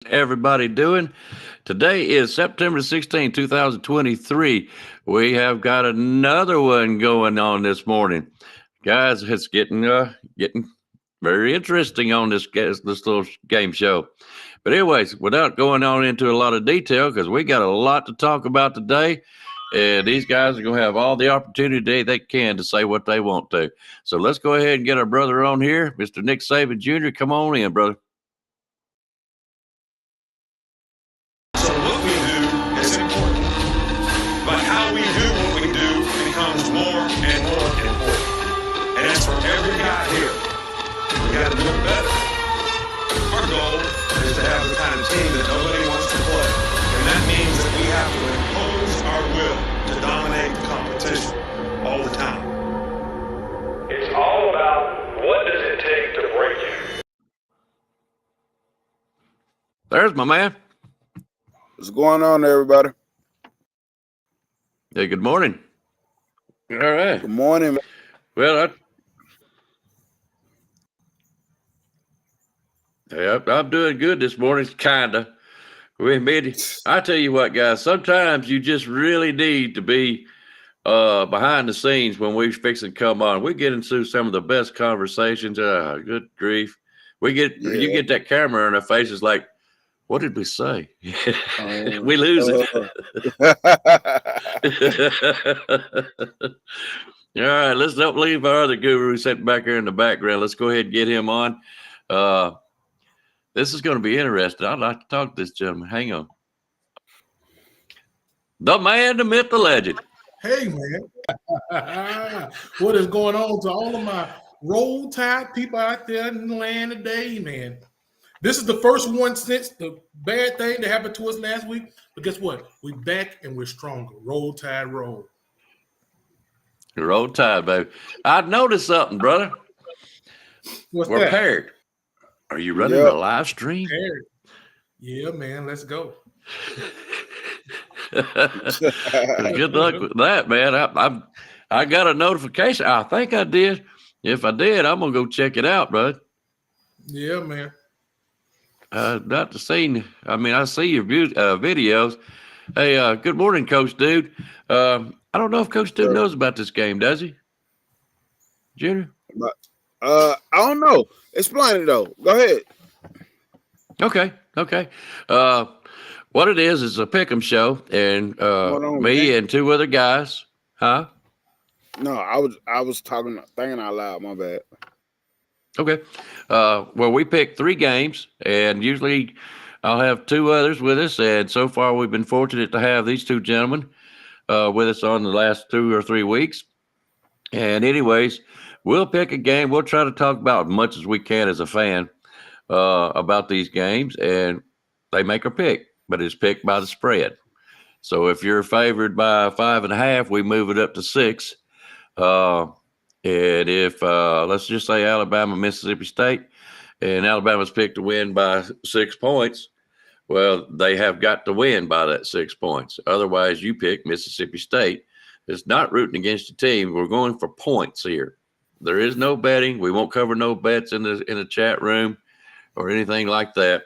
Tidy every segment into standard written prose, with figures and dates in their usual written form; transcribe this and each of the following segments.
Everybody doing? Today is September 16, 2023. We have got another one going on this morning. Guys, it's getting very interesting on this little game show. But anyways, without going on into a lot of detail, because we got a lot to talk about today, and these guys are going to have all the opportunity they can to say what they want to. So let's go ahead and get our brother on here, Mr. Nick Saban Jr. Come on in, brother. So what we do is important, but how we do what we do becomes more and more important. And that's for every guy here. We got to do it better. Our goal is to have the kind of team that nobody wants to play. And that means that we have to impose our will to dominate the competition all the time. It's all about what does it take to break you. There's my man. What's going on, everybody? Hey, good morning. All right. Good morning. Well, I'm doing good this morning, kinda. I tell you what, guys. Sometimes you just really need to be behind the scenes when we fix and come on. We get into some of the best conversations. Good grief, you get that camera in our faces, like, what did we say? We lose it. All right, let's don't leave our other guru sitting back here in the background. Let's go ahead and get him on. This is going to be interesting. I'd like to talk to this gentleman. Hang on. The man, the myth, the legend. Hey, man. What is going on to all of my Roll Tide people out there in the land today, man? This is the first one since the bad thing that happened to us last week. But guess what? We're back and we're stronger. Roll Tide, roll. Roll Tide, baby. I noticed something, brother. What's We're that? paired. Are you running a live stream? Paired. Yeah, man. Let's go. Good luck with that, man. I got a notification. I think I did. If I did, I'm gonna go check it out, bud. Yeah, man. Not to see. I mean, I see your videos. Hey, good morning, Coach Dude. I don't know if Coach Dude knows about this game, does he? Junior? I don't know. Explain it though. Go ahead. Okay. What it is a Pickem show, and me and two other guys. Huh? No, I was thinking out loud. My bad. Okay. Well, we picked 3 games, and usually I'll have 2 others with us. And so far, we've been fortunate to have these 2 gentlemen with us on the last 2 or 3 weeks. And anyways, we'll pick a game. We'll try to talk about as much as we can as a fan about these games, and they make a pick, but it's picked by the spread. So if you're favored by 5.5, we move it up to 6. And if let's just say Alabama, Mississippi State, and Alabama's picked to win by 6 points, well, they have got to win by that 6 points. Otherwise, you pick Mississippi State. It's not rooting against the team. We're going for points here. There is no betting. We won't cover no bets in the chat room or anything like that.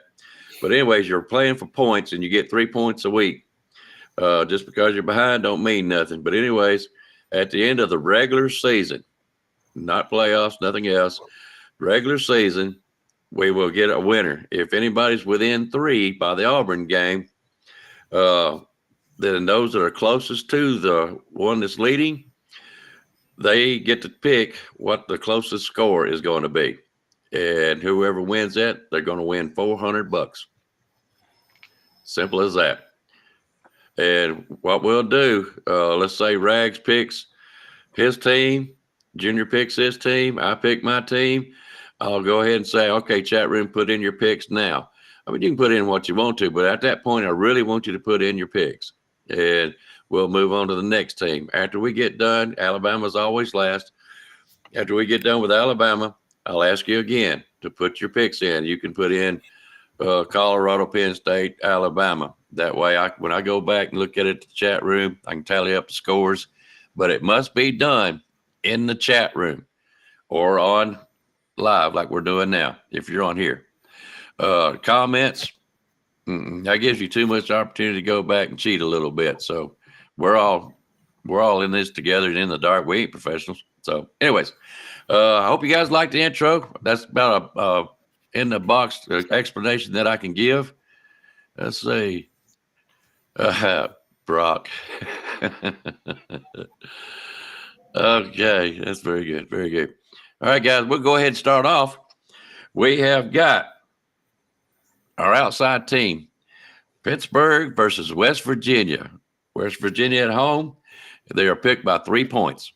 But anyways, you're playing for points, and you get 3 points a week. Just because you're behind don't mean nothing. But anyways, at the end of the regular season, not playoffs, nothing else, regular season, we will get a winner. If anybody's within 3 by the Auburn game, then those that are closest to the one that's leading, they get to pick what the closest score is going to be. And whoever wins that, they're going to win $400. Simple as that. And what we'll do, let's say Rags picks his team, Junior picks his team, I pick my team. I'll go ahead and say, okay, chat room, put in your picks now. I mean, you can put in what you want to, but at that point, I really want you to put in your picks. And we'll move on to the next team. After we get done, Alabama's always last. After we get done with Alabama, I'll ask you again to put your picks in. You can put in Colorado, Penn State, Alabama. That way, when I go back and look at it, the chat room, I can tally up the scores. But it must be done in the chat room or on live like we're doing now, if you're on here. Comments, That gives you too much opportunity to go back and cheat a little bit. So we're all in this together and in the dark. We ain't professionals. So, anyways, I hope you guys liked the intro. That's about a in the box explanation that I can give. Let's see. Brock. Okay, that's very good. Very good. All right, guys, we'll go ahead and start off. We have got our outside team, Pittsburgh versus West Virginia. West Virginia at home. They are picked by 3 points.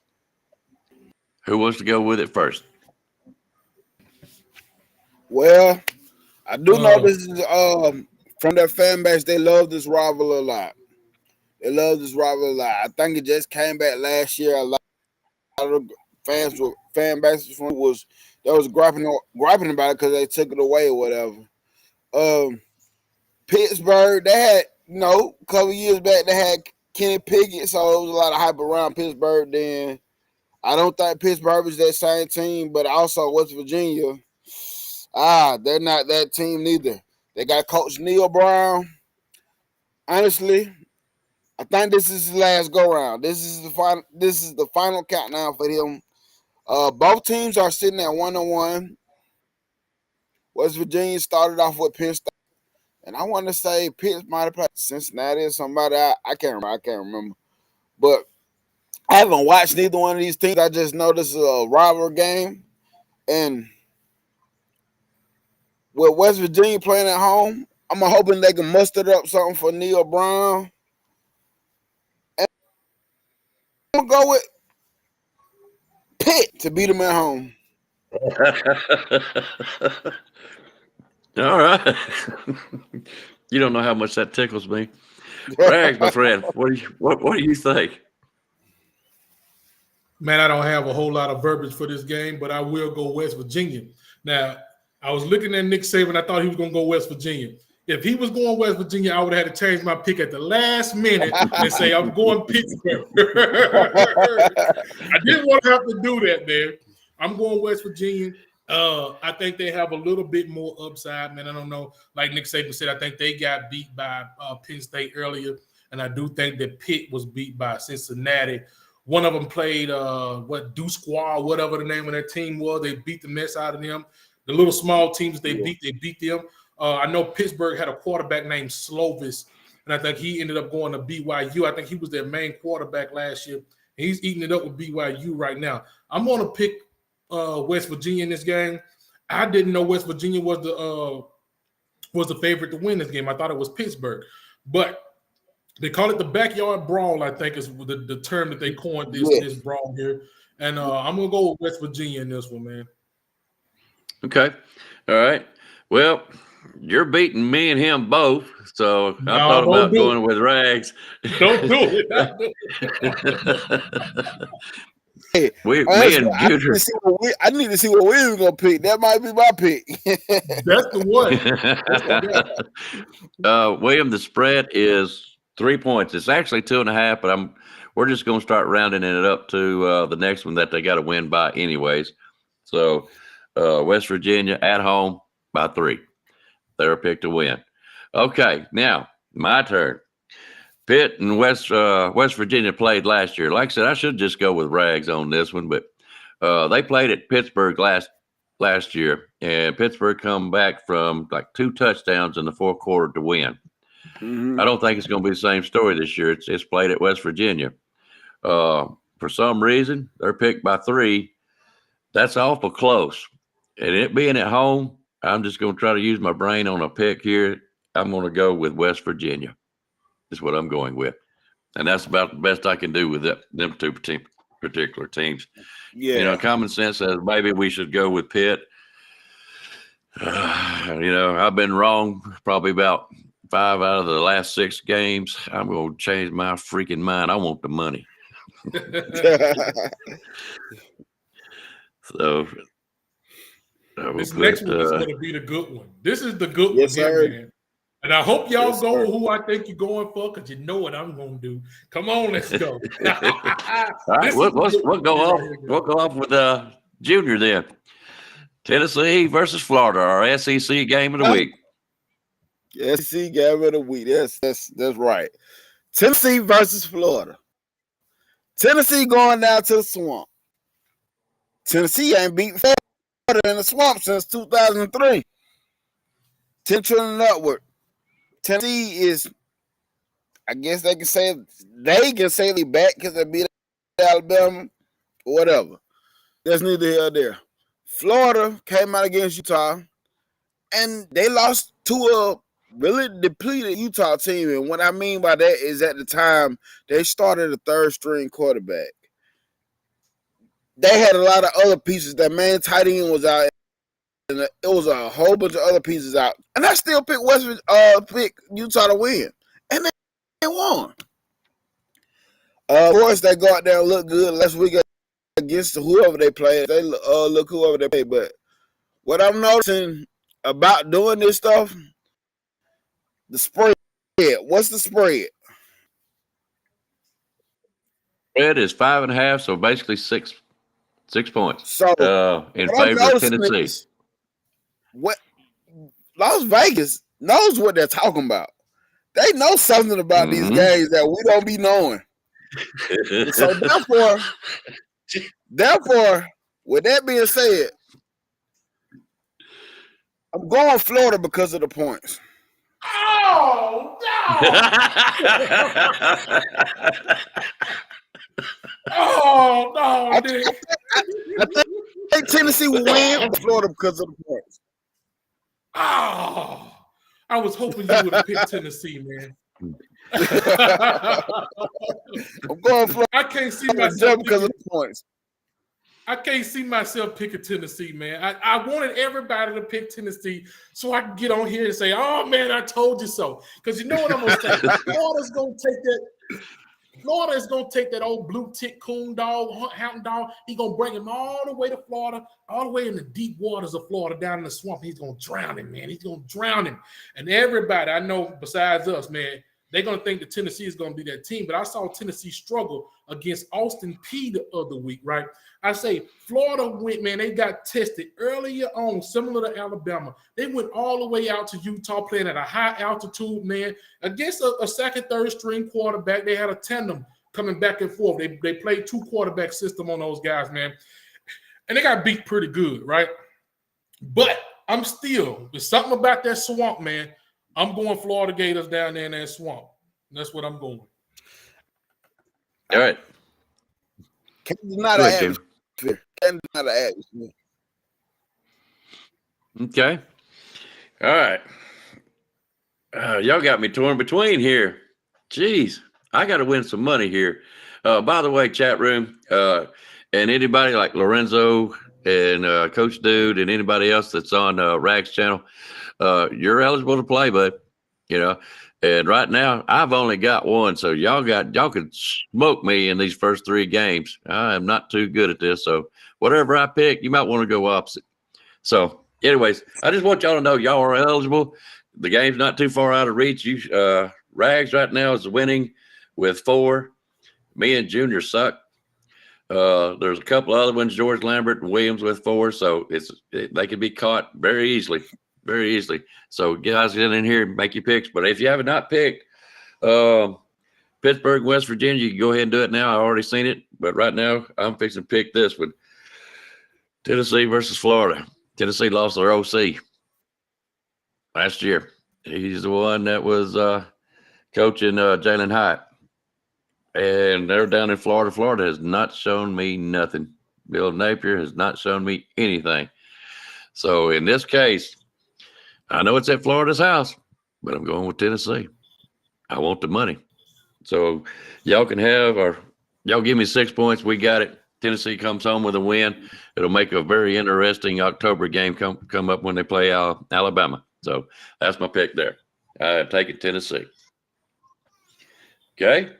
Who wants to go with it first? Well, I do know this is from their fan base. They love this rival a lot. I think it just came back last year. A lot of fan bases from was griping about it because they took it away or whatever. Pittsburgh, they had a couple years back they had Kenny Pickett, so it was a lot of hype around Pittsburgh. Then I don't think Pittsburgh is that same team, but also West Virginia. They're not that team neither. They got Coach Neil Brown. Honestly, I think this is his last go round. This is the final countdown for him. Both teams are sitting at 1-1. West Virginia started off with Penn State, and I want to say Pitt might have played Cincinnati or somebody. I can't remember. But I haven't watched neither one of these teams. I just know this is a rivalry game, and with West Virginia playing at home, I'm hoping they can muster up something for Neil Brown. And I'm going to go with Pitt to beat them at home. All right. You don't know how much that tickles me. Rags, my friend, what do you think? Man, I don't have a whole lot of verbiage for this game, but I will go West Virginia. Now, I was looking at Nick Saban. I thought he was going to go West Virginia. If he was going West Virginia, I would have had to change my pick at the last minute and say I'm going Pittsburgh. I didn't want to have to do that, man. I'm going West Virginia. I think they have a little bit more upside, man. I don't know. Like Nick Saban said, I think they got beat by Penn State earlier, and I do think that Pitt was beat by Cincinnati. One of them played Deuce Squad, whatever the name of their team was. They beat the mess out of them. The little small teams they beat them. I know Pittsburgh had a quarterback named Slovis, and I think he ended up going to BYU. I think he was their main quarterback last year. He's eating it up with BYU right now. I'm going to pick West Virginia in this game. I didn't know West Virginia was the favorite to win this game. I thought it was Pittsburgh, but they call it the backyard brawl. I think is the term that they coined this brawl here. And I'm gonna go with West Virginia in this one, man. Okay, all right. Well, you're beating me and him both, so I thought about going with Rags. Don't do it. Hey, I need to see what we were gonna pick. That might be my pick. That's the one. William, the spread is 3 points. It's actually 2.5, but we're just gonna start rounding it up to the next one that they got to win by anyways. So West Virginia at home by 3. They're picked to win. Okay, now my turn. Pitt and West Virginia played last year. Like I said, I should just go with Rags on this one, but they played at Pittsburgh last year, and Pittsburgh come back from like 2 touchdowns in the fourth quarter to win. Mm-hmm. I don't think it's going to be the same story this year. It's played at West Virginia. For some reason, they're picked by 3. That's awful close. And it being at home, I'm just going to try to use my brain on a pick here. I'm going to go with West Virginia. Is what I'm going with. And that's about the best I can do with them 2 particular teams. Yeah. Common sense says maybe we should go with Pitt. I've been wrong probably about 5 out of the last 6 games. I'm going to change my freaking mind. I want the money. So this next one is going to be the good one. This is the good one here, man. And I hope y'all go with who I think you're going for, because you know what I'm going to do. Come on, let's go. All right, we'll go off with Junior then. Tennessee versus Florida, our SEC game of the week. SEC got rid of week. That's right. Tennessee versus Florida. Tennessee going down to the swamp. Tennessee ain't beat Florida in the swamp since 2003. 10 trillion upward. Tennessee is, I guess they can say they back because they beat Alabama or whatever. That's neither here nor there. Florida came out against Utah and they lost to a really depleted Utah team. And what I mean by that is at the time they started a third string quarterback. They had a lot of other pieces. That main tight end was out, and it was a whole bunch of other pieces out. And I still pick Utah to win, and they won. Of course, they go out there and look good last week against whoever they play. They look whoever they play. But what I'm noticing about doing this stuff, the spread. What's the spread? Spread is 5.5, so basically 6 points. So in favor of Tennessee. What Las Vegas knows what they're talking about. They know something about these games that we don't be knowing. So therefore, with that being said, I'm going Florida because of the points. Oh no! Oh no! I think Tennessee will win Florida because of the points. Oh, I was hoping you would have picked Tennessee, man. I'm going Florida. I can't see myself because of the points. I can't see myself picking Tennessee, man. I wanted everybody to pick Tennessee so I can get on here and say, "Oh man, I told you so." Because you know what I'm gonna say. Florida's gonna take that. Florida is going to take that old blue tick coon dog, hound dog. He's going to bring him all the way to Florida, all the way in the deep waters of Florida, down in the swamp. He's going to drown him, man. He's going to drown him. And everybody I know besides us, man, they're going to think that Tennessee is going to be that team. But I saw Tennessee struggle against Austin Peay the other week, right? I say Florida went, man, they got tested earlier on, similar to Alabama. They went all the way out to Utah playing at a high altitude, man, against a second, third string quarterback. They had a tandem coming back and forth. They played 2 quarterback system on those guys, man. And they got beat pretty good, right? But I'm still, there's something about that swamp, man. I'm going Florida Gators down there in that swamp. That's what I'm going. All right. Not an atmosphere. Not an atmosphere. Okay. All right. Y'all got me torn between here. Jeez, I got to win some money here. By the way, chat room, and anybody like Lorenzo and Coach Dude and anybody else that's on Rag's channel, you're eligible to play, bud. You know, and right now I've only got one, so y'all could smoke me in these first 3 games. I am not too good at this, so whatever I pick, you might want to go opposite. So, anyways, I just want y'all to know y'all are eligible. The game's not too far out of reach. You Rags right now is winning with 4. Me and Junior suck. There's a couple other ones, George Lambert and Williams with 4, so they can be caught very easily. Very easily. So guys, get in here and make your picks. But if you have not picked Pittsburgh, West Virginia, you can go ahead and do it now. I already seen it. But right now, I'm fixing to pick this one. Tennessee versus Florida. Tennessee lost their OC last year. He's the one that was coaching Jalen Hyatt. And they're down in Florida. Florida has not shown me nothing. Bill Napier has not shown me anything. So in this case, I know it's at Florida's house, but I'm going with Tennessee. I want the money. So y'all can have, or y'all give me 6 points. We got it. Tennessee comes home with a win. It'll make a very interesting October game come up when they play Alabama. So that's my pick there. I take it Tennessee. Okay.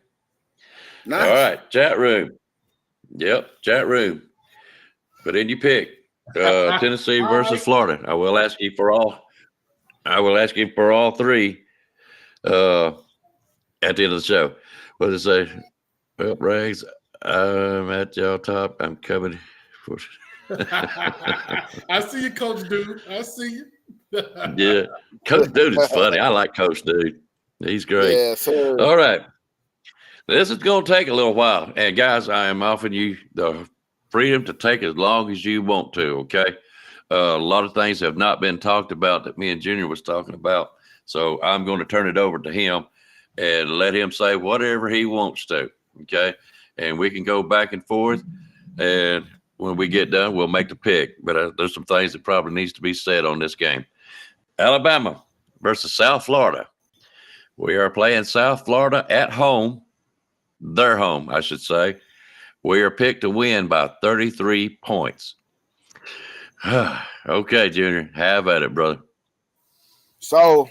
Nice. All right. Chat room. Yep. Chat room. Put in your pick. Tennessee versus Florida. I will ask you for all 3 at the end of the show. What does it say? Well, Rags, I'm at y'all top. I'm coming. I see you, Coach Dude. I see you. Yeah. Coach Dude is funny. I like Coach Dude. He's great. Yeah, sir. All right. This is going to take a little while. And guys, I am offering you the freedom to take as long as you want to. Okay. A lot of things have not been talked about that me and Junior was talking about. So I'm going to turn it over to him and let him say whatever he wants to. Okay. And we can go back and forth. And when we get done, we'll make the pick. But there's some things that probably needs to be said on this game. Alabama versus South Florida. We are playing South Florida at home. Their home, I should say. We are picked to win by 33 points. Okay, Junior, have at it, brother. So,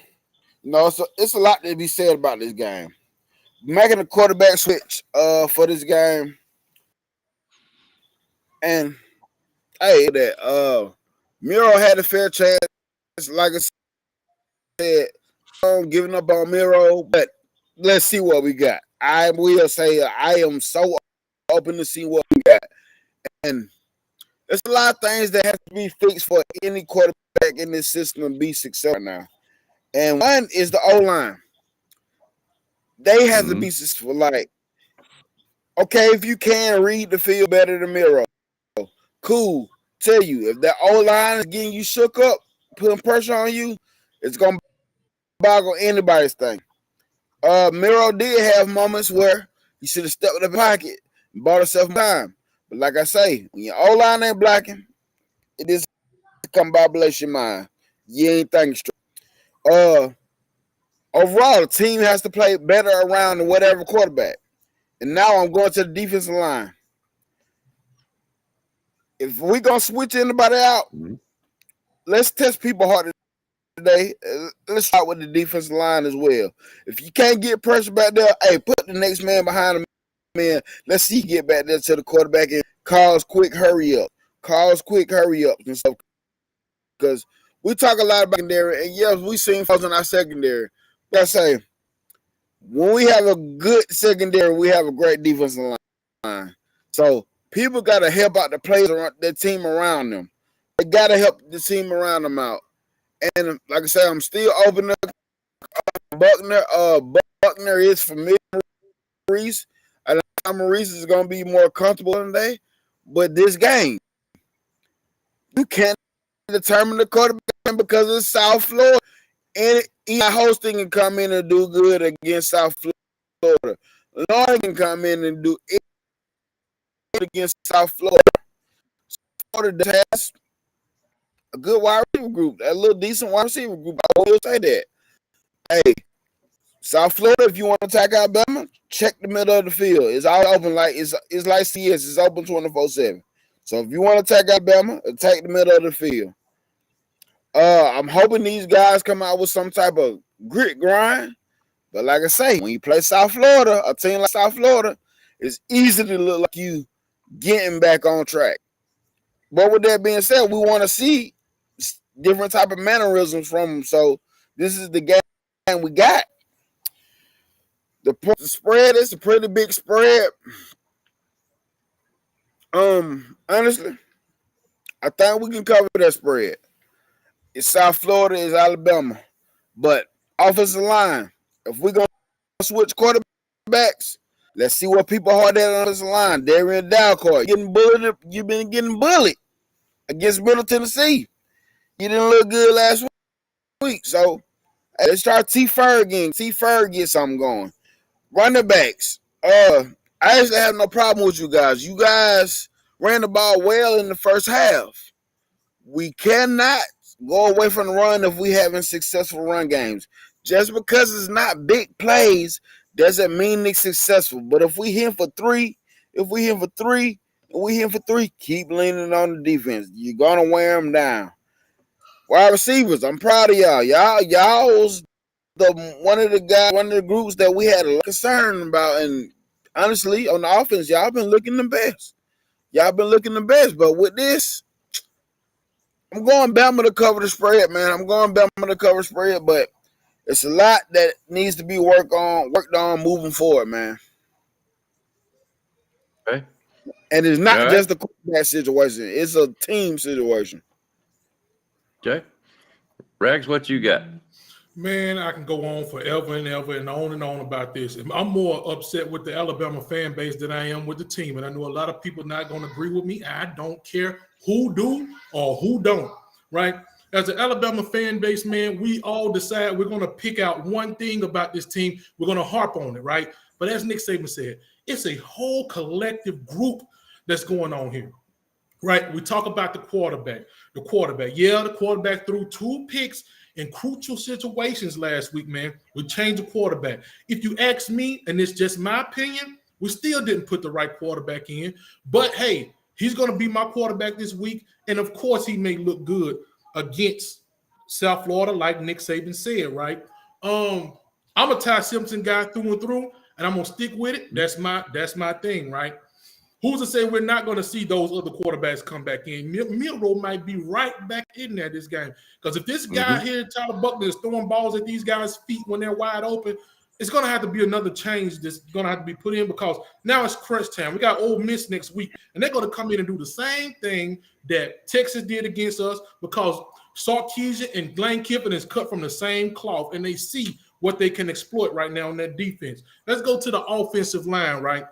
it's a lot to be said about this game. Making a quarterback switch for this game. And hey, that Miro had a fair chance. Like I said, I'm giving up on Miro, but let's see what we got. I will say I am so open to see what we got. And there's a lot of things that have to be fixed for any quarterback in this system to be successful now. And one is the O-line. They have to be successful. Like, okay, if you can read the field better than Miro, cool. Tell you, if that O-line is getting you shook up, putting pressure on you, it's going to boggle anybody's thing. Miro did have moments where he should have stepped in the pocket and bought himself time. But like I say, when your O-line ain't blocking, it is come by bless your mind. You ain't thinking straight. Overall, the team has to play better around whatever quarterback. And now I'm going to the defensive line. If we're going to switch anybody out, let's test people harder today. Let's start with the defensive line as well. If you can't get pressure back there, hey, put the next man behind the man. Let's see you get back there to the quarterback and cause quick hurry up. Cause quick hurry ups and stuff. Because we talk a lot about secondary, and yes, we seen flaws in our secondary. But I say, when we have a good secondary, we have a great defensive line. So people got to help out the players around their team around them. They got to help the team around them out. And like I said, I'm still open to Buckner. Buckner is familiar with Maurice. I think Maurice is going to be more comfortable today. But this game, you can't determine the quarterback because it's South Florida. And hosting can come in and do good against South Florida. Lauren can come in and do it against South Florida. Florida has a good wide receiver group, a little decent wide receiver group. I will say that. Hey, South Florida, if you want to attack Alabama, check the middle of the field. It's all open like it's like CS. It's open 24/7. So if you want to attack Alabama, attack the middle of the field. I'm hoping these guys come out with some type of grit grind. But like I say, when you play South Florida, a team like South Florida, it's easy to look like you getting back on track. But with that being said, we want to see different type of mannerisms from them. So this is the game we got. The spread is a pretty big spread. Honestly, I think we can cover that spread. It's South Florida, it's Alabama. But offensive line, if we're going to switch quarterbacks, let's see what people hard at on this line. Darian Dalcourt, you've been getting bullied against Middle Tennessee. You didn't look good last week. So let's try T. Ferg again. T. Ferg get something going. Running backs. I actually have no problem with you guys. You guys ran the ball well in the first half. We cannot go away from the run if we having successful run games. Just because it's not big plays doesn't mean it's successful. But if we hit for three, keep leaning on the defense. You're gonna wear them down. Wide receivers, I'm proud of y'all. Y'all was one of the groups that we had a lot of concern about. And honestly, on the offense, y'all been looking the best. But with this, I'm going Bama to cover the spread, man. But it's a lot that needs to be worked on moving forward, man. Okay. And it's not just a quarterback situation; it's a team situation. Okay. Rags, what you got? Man, I can go on forever and ever and on about this. I'm more upset with the Alabama fan base than I am with the team. And I know a lot of people not going to agree with me. I don't care who do or who don't, right? As an Alabama fan base, man, we all decide we're going to pick out one thing about this team. We're going to harp on it, right? But as Nick Saban said, it's a whole collective group that's going on here. Right, we talk about the quarterback. Yeah, the quarterback threw 2 picks in crucial situations last week, man. We changed the quarterback. If you ask me, and it's just my opinion, we still didn't put the right quarterback in. But hey, he's going to be my quarterback this week. And of course, he may look good against South Florida, like Nick Saban said, right? I'm a Ty Simpson guy through and through, and I'm gonna stick with it. That's my thing, right? Who's to say we're not going to see those other quarterbacks come back in? Milrow might be right back in there this game. Because if this guy here, Tyler Buckner, is throwing balls at these guys' feet when they're wide open, it's going to have to be another change that's going to have to be put in because now it's crunch time. We got Ole Miss next week, and they're going to come in and do the same thing that Texas did against us because Sarkisian and Lane Kiffin is cut from the same cloth, and they see what they can exploit right now in that defense. Let's go to the offensive line, right?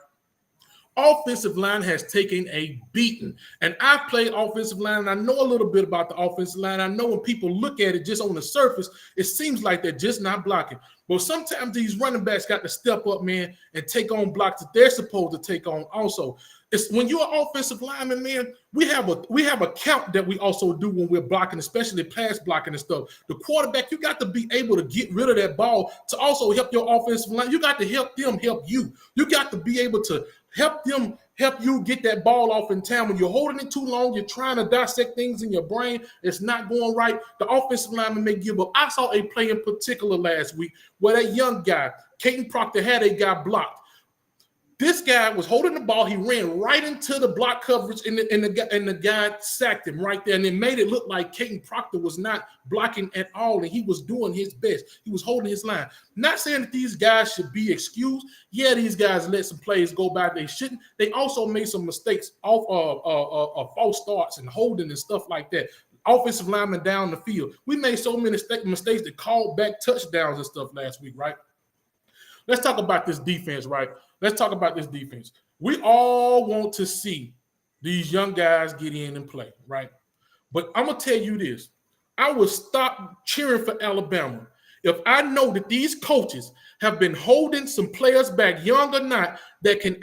Offensive line has taken a beating. And I've played offensive line, and I know a little bit about the offensive line. I know when people look at it just on the surface, it seems like they're just not blocking. But sometimes these running backs got to step up, man, and take on blocks that they're supposed to take on also. It's when you're an offensive lineman, man, we have a count that we also do when we're blocking, especially pass blocking and stuff. The quarterback, you got to be able to get rid of that ball to also help your offensive line. You got to help them help you. You got to be able to help you get that ball off in time. When you're holding it too long, you're trying to dissect things in your brain. It's not going right. The offensive lineman may give up. I saw a play in particular last week where that young guy, Caden Proctor, had a guy blocked. This guy was holding the ball. He ran right into the block coverage, and the guy sacked him right there. And it made it look like Caden Proctor was not blocking at all, and he was doing his best. He was holding his line. Not saying that these guys should be excused. Yeah, these guys let some plays go by. They shouldn't. They also made some mistakes off false starts and holding and stuff like that. Offensive linemen down the field. We made so many mistakes that called back touchdowns and stuff last week, right? Let's talk about this defense, right? Let's talk about this defense. We all want to see these young guys get in and play, right? But I'm going to tell you this. I would stop cheering for Alabama if I know that these coaches have been holding some players back, young or not, that can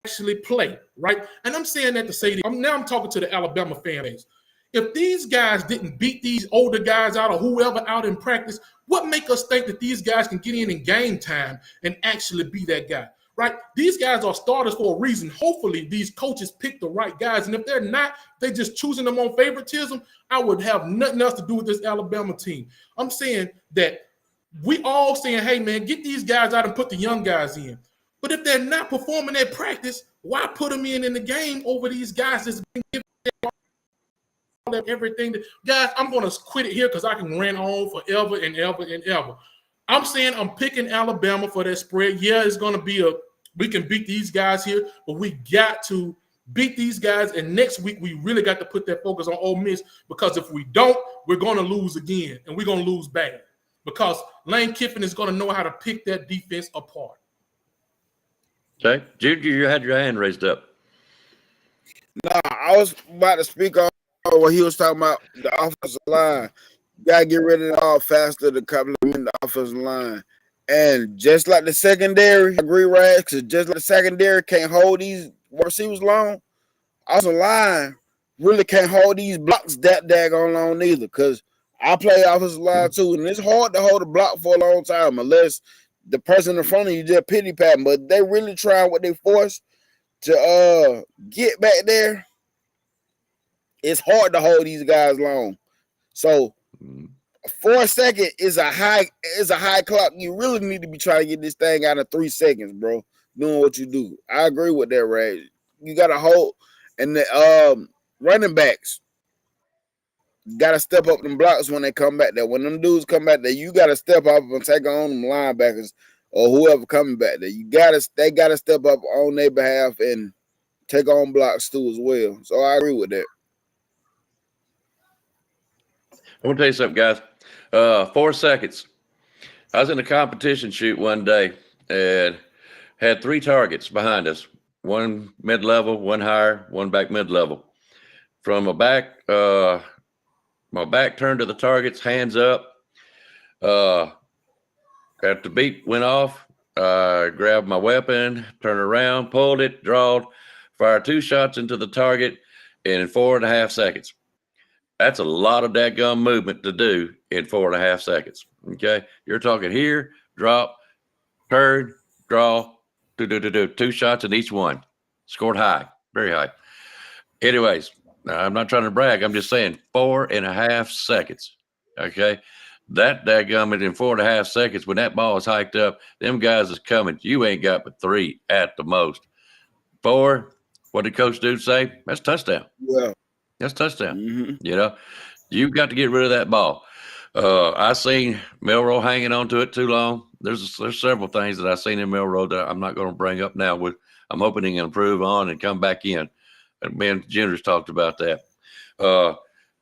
actually play, right? And I'm saying that to say that I'm talking to the Alabama fan base. If these guys didn't beat these older guys out or whoever out in practice, what make us think that these guys can get in game time and actually be that guy? Right? These guys are starters for a reason. Hopefully, these coaches pick the right guys. And if they're not, they're just choosing them on favoritism. I would have nothing else to do with this Alabama team. I'm saying that we all saying, hey, man, get these guys out and put the young guys in. But if they're not performing at practice, why put them in the game over these guys that's been giving them everything? Guys, I'm going to quit it here because I can rant on forever and ever and ever. I'm saying I'm picking Alabama for that spread. Yeah, it's going to be we can beat these guys here, but we got to beat these guys. And next week, we really got to put that focus on Ole Miss because if we don't, we're going to lose again, and we're going to lose bad because Lane Kiffin is going to know how to pick that defense apart. Okay. Junior, you had your hand raised up. Nah, I was about to speak on what he was talking about, the offensive line. You got to get rid of it all faster to complement the offensive line. And just like the secondary, I agree, Raj, because just like the secondary can't hold these receivers long, offensive line really can't hold these blocks that daggone long either. Because I play offensive line too, and it's hard to hold a block for a long time unless the person in front of you just pity patting. But they really try what they force to get back there. It's hard to hold these guys long. So 4 seconds is a high clock. You really need to be trying to get this thing out in 3 seconds, bro. Doing what you do. I agree with that, Ray. You got to hold, and the running backs got to step up them blocks when they come back there. When them dudes come back there, you got to step up and take on them linebackers or whoever coming back there. They got to step up on their behalf and take on blocks too as well. So I agree with that. I want to tell you something, guys. 4 seconds. I was in a competition shoot one day and had 3 targets behind us. One mid-level, one higher, one back mid-level. From my back turned to the targets, hands up. After the beep went off, I grabbed my weapon, turned around, pulled it, drawed, fired 2 shots into the target in 4.5 seconds. That's a lot of dadgum movement to do in 4.5 seconds. Okay. You're talking here, drop, turn, draw, 2 shots in each one. Scored high, very high. Anyways, I'm not trying to brag. I'm just saying 4.5 seconds. Okay. That dadgum in 4.5 seconds, when that ball is hiked up, them guys is coming. You ain't got but 3 at the most. 4, what did Coach Dude say? That's touchdown. Yeah. That's touchdown. Mm-hmm. You know, you've got to get rid of that ball. I seen Milroe hanging on to it too long. There's several things that I seen in Milroe that I'm not going to bring up now. I'm hoping he can improve on and come back in. And Ben Genders talked about that.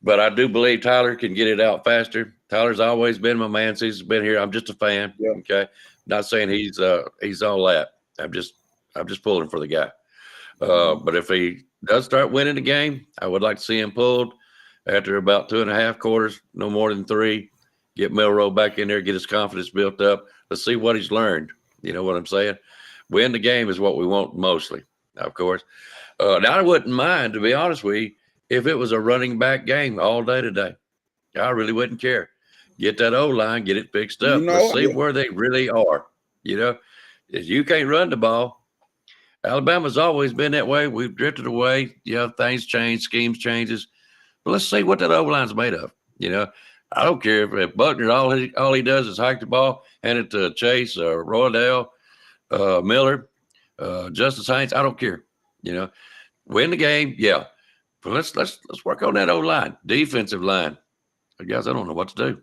But I do believe Tyler can get it out faster. Tyler's always been my man since he's been here. I'm just a fan. Yeah. Okay, not saying he's all that. I'm just pulling for the guy. But if he does start winning the game, I would like to see him pulled after about 2.5 quarters, no more than 3. Get Milroe back in there, get his confidence built up. Let's see what he's learned. You know what I'm saying? Win the game is what we want mostly, of course. Now, I wouldn't mind, to be honest with you, if it was a running back game all day today. I really wouldn't care. Get that O-line, get it fixed up. Let's see where they really are. You know, if you can't run the ball, Alabama's always been that way. We've drifted away. Yeah, things change, schemes changes. But let's see what that O-line's made of. You know, I don't care if Buckner, all he does is hike the ball, hand it to Chase, Roydell, Miller, Justice Haynes. I don't care. You know, win the game, yeah. But let's work on that O-line, defensive line. Guys, I don't know what to do.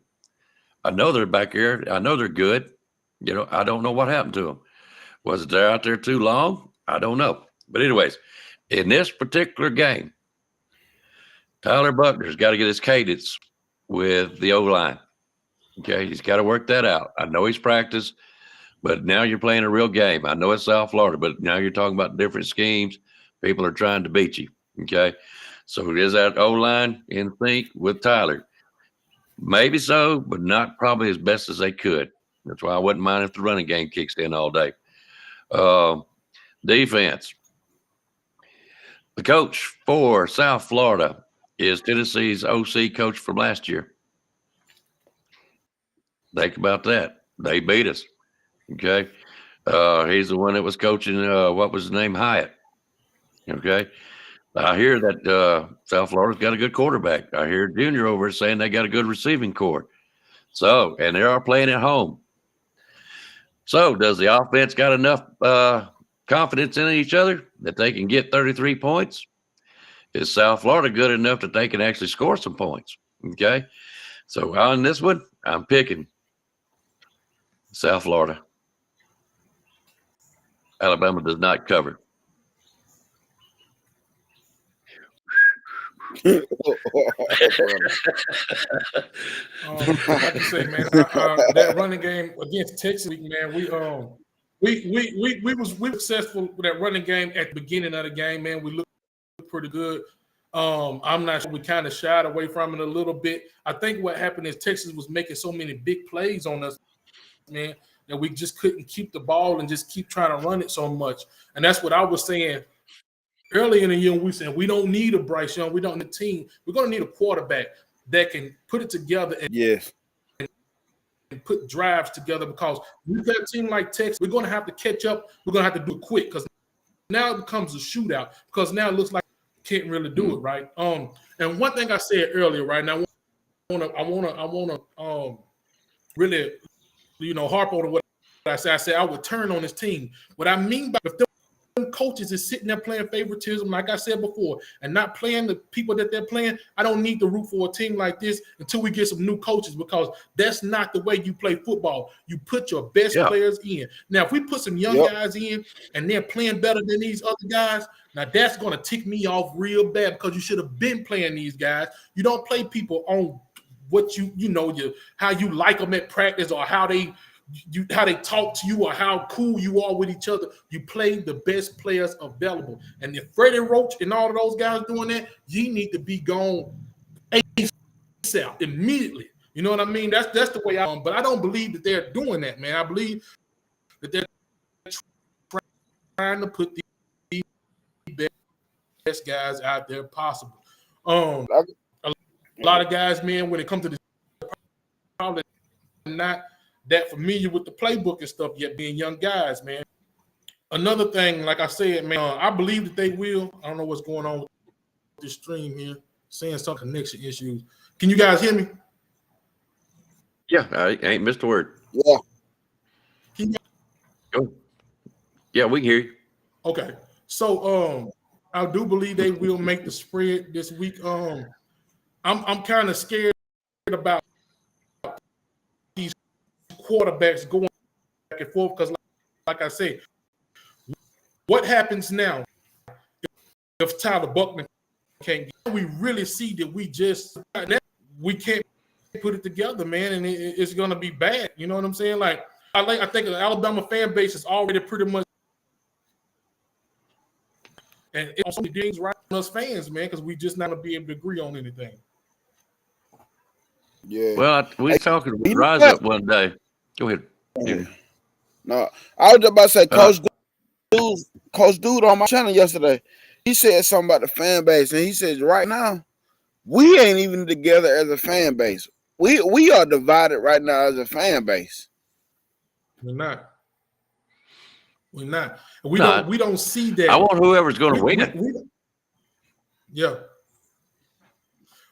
I know they're back here. I know they're good. You know, I don't know what happened to them. Was it there out there too long? I don't know. But anyways, in this particular game, Tyler Buckner's got to get his cadence with the O-line. Okay, he's got to work that out. I know he's practiced, but now you're playing a real game. I know it's South Florida, but now you're talking about different schemes. People are trying to beat you. Okay, so is that O-line in sync with Tyler? Maybe so, but not probably as best as they could. That's why I wouldn't mind if the running game kicks in all day. Defense. The coach for South Florida is Tennessee's OC coach from last year. Think about that. They beat us. Okay. He's the one that was coaching, what was his name? Hyatt. Okay. I hear that South Florida's got a good quarterback. I hear Junior over saying they got a good receiving core. So, and they are playing at home. So, does the offense got enough confidence in each other that they can get 33 points? Is South Florida good enough that they can actually score some points? Okay. So, on this one, I'm picking South Florida. Alabama does not cover. Like I say, man, that running game against Texas, man, we were successful with that running game at the beginning of the game, man. We looked pretty good. I'm not sure, we kind of shied away from it a little bit. I think what happened is Texas was making so many big plays on us, man, that we just couldn't keep the ball and just keep trying to run it so much. And that's what I was saying early in the year. We said we don't need a Bryce Young, we don't need a team. We're going to need a quarterback that can put it together and put drives together, because we've got a team like Texas. We're going to have to catch up. We're going to have to do it quick, because now it becomes a shootout, because now it looks like we can't really do it, right? And one thing I said earlier, right now, I want to really, harp on what I said. I said I would turn on this team. What I mean by if them coaches is sitting there playing favoritism, like I said before, and not playing the people that they're playing, I don't need to root for a team like this until we get some new coaches, because that's not the way you play football. You put your best players in. Now, if we put some young guys in and they're playing better than these other guys, now that's going to tick me off real bad, because you should have been playing these guys. You don't play people on what you know how you like them at practice or how they talk to you or how cool you are with each other. You play the best players available. And if Freddie Roach and all of those guys doing that, you need to be gone ASAP immediately. You know what I mean? That's the way but I don't believe that they're doing that, man. I believe that they're trying to put the best guys out there possible. A lot of guys, man, when it comes to this, probably not that familiar with the playbook and stuff yet, being young guys, man. Another thing, like I said, man, I believe that they will. I don't know what's going on with this stream here, saying some connection issues. Can you guys hear me? Yeah, I ain't missed a word. Yeah. Go. Yeah, we can hear you. Okay. So I do believe they will make the spread this week. I'm kind of scared about these quarterbacks going back and forth because, like I said, what happens now if Tyler Buckner can't get? We really see that we can't put it together, man, and it's going to be bad. You know what I'm saying? Like I think the Alabama fan base is already pretty much, and it's only things right on us fans, man, because we just not going to be able to agree on anything. Yeah. Well, we was talking to Rise Up one day. Go ahead. Yeah. No, I was just about to say, Coach Dude on my channel yesterday, he said something about the fan base, and he says right now, we ain't even together as a fan base. We are divided right now as a fan base. We're not. We don't see that. I want whoever's going to win. Yeah.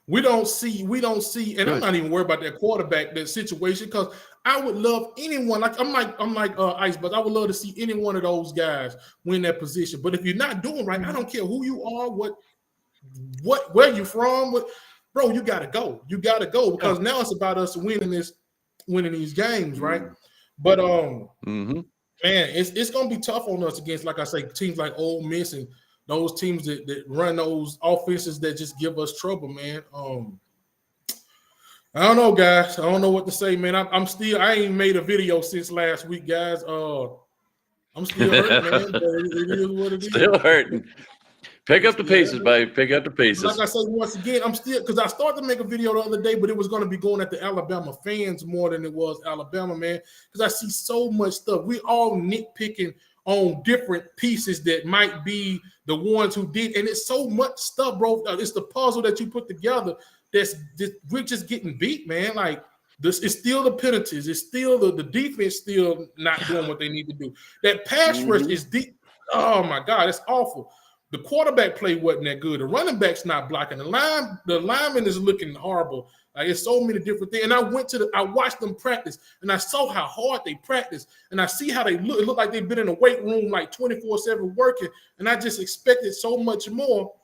We don't see, and I'm not even worried about that quarterback, that situation, because I would love anyone, I'm like Ice, but I would love to see any one of those guys win that position. But if you're not doing right, I don't care who you are, where you from, bro, you gotta go. You gotta go, because now it's about us winning these games, right? But man, it's gonna be tough on us against, like I say, teams like Ole Miss and those teams that run those offenses that just give us trouble, man. I don't know, guys. I don't know what to say, man. I ain't made a video since last week, guys. I'm still hurting, man. But it is what it is. Still hurting. Pick up the pieces, baby. Pick up the pieces. Like I said, once again, I'm still, because I started to make a video the other day, but it was going to be going at the Alabama fans more than it was Alabama, man. Because I see so much stuff. We all nitpicking on different pieces that might be the ones who did, and it's so much stuff, bro. It's the puzzle that you put together we're just getting beat, man. Like this, it's still the penalties, it's still the defense still not doing what they need to do. That pass rush is deep. Oh my God, it's awful. The quarterback play wasn't that good. The running back's not blocking. The lineman is looking horrible. Like, it's so many different things. And I watched them practice, and I saw how hard they practice, and I see how they look. It looked like they've been in a weight room like 24/7 working, and I just expected so much more.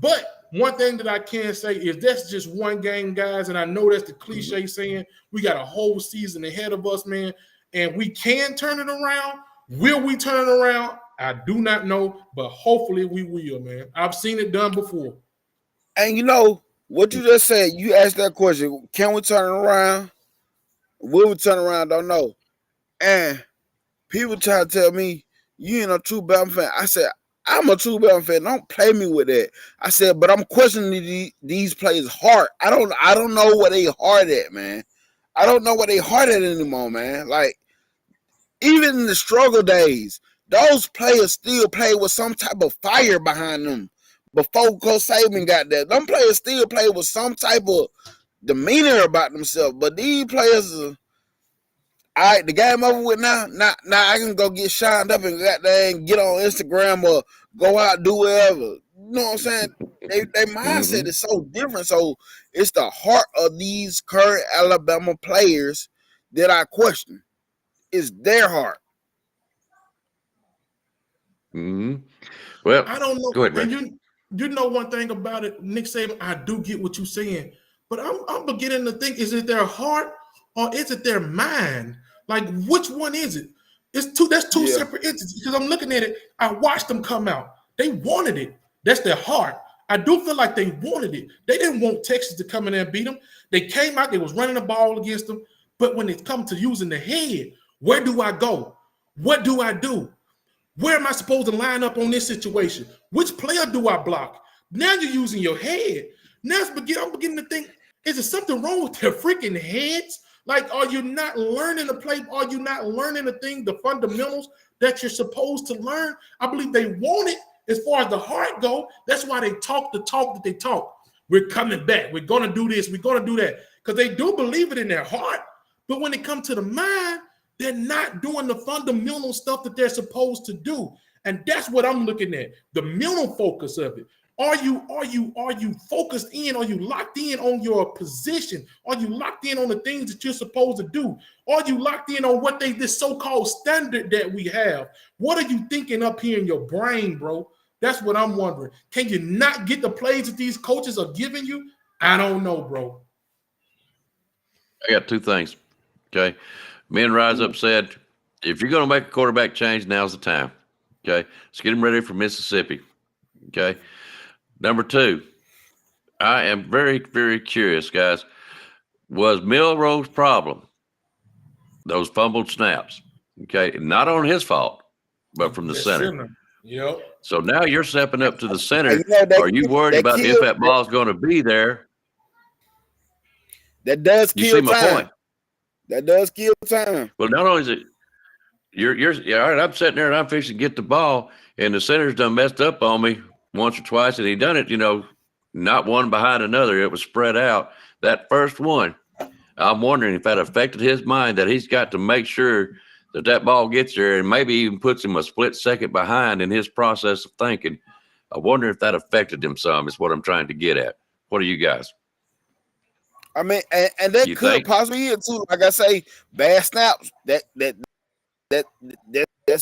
But one thing that I can say is that's just one game, guys, and I know that's the cliche saying. We got a whole season ahead of us, man, and we can turn it around. Will we turn it around? I do not know, but hopefully we will, man. I've seen it done before. And you know what you just said, you asked that question, can we turn it around? Will we turn around? Don't know. And people try to tell me, you ain't a true Bama fan. I said, I'm a true Bama fan. Don't play me with that. I said, but I'm questioning these players' heart. I don't know what they heart at, man. I don't know what they heart at anymore, man. Like, even in the struggle days, those players still play with some type of fire behind them. Before Coach Saban got that, them players still play with some type of demeanor about themselves. But these players are, all right, the game over with now. Now I can go get shined up and get on Instagram or go out and do whatever. You know what I'm saying? Their mindset is so different. So it's the heart of these current Alabama players that I question. It's their heart. Well, I don't know. Go ahead, Rick. And you know one thing about it, Nick Saban, I do get what you're saying, but I'm beginning to think, is it their heart or is it their mind? Like, which one is it? That's two separate entities. Because I'm looking at it, I watched them come out. They wanted it. That's their heart. I do feel like they wanted it. They didn't want Texas to come in there and beat them. They came out, they was running the ball against them. But when it comes to using the head, where do I go? What do I do? Where am I supposed to line up on this situation? Which player do I block? Now you're using your head. Now I'm beginning to think, is there something wrong with their freaking heads? Like, are you not learning to play? Are you not learning the fundamentals that you're supposed to learn? I believe they want it as far as the heart go. That's why they talk the talk that they talk. We're coming back. We're going to do this. We're going to do that. Because they do believe it in their heart. But when it comes to the mind, they're not doing the fundamental stuff that they're supposed to do. And that's what I'm looking at, the mental focus of it. Are you focused in? Are you locked in on your position? Are you locked in on the things that you're supposed to do? Are you locked in on what this so-called standard that we have? What are you thinking up here in your brain, bro? That's what I'm wondering. Can you not get the plays that these coaches are giving you? I don't know, bro. I got two things. Okay. Men Rise Up said, if you're going to make a quarterback change, now's the time. Okay. Let's get him ready for Mississippi. Okay. Number two, I am very, very curious, guys. Was Milroe's problem those fumbled snaps? Okay. Not on his fault, but from the center. Yep. So now you're stepping up to the center. Are you worried about if that ball's going to be there? That does kill time. You see my point? That does kill time. Well, not only is it you're all right, I'm sitting there and I'm fixing to get the ball, and the center's done messed up on me once or twice, and he done it, not one behind another. It was spread out. That first one, I'm wondering if that affected his mind, that he's got to make sure that ball gets there, and maybe even puts him a split second behind in his process of thinking. I wonder if that affected him some, is what I'm trying to get at. What do you guys? I mean, and that You could think? possibly be it too. Like I say, bad snaps. That's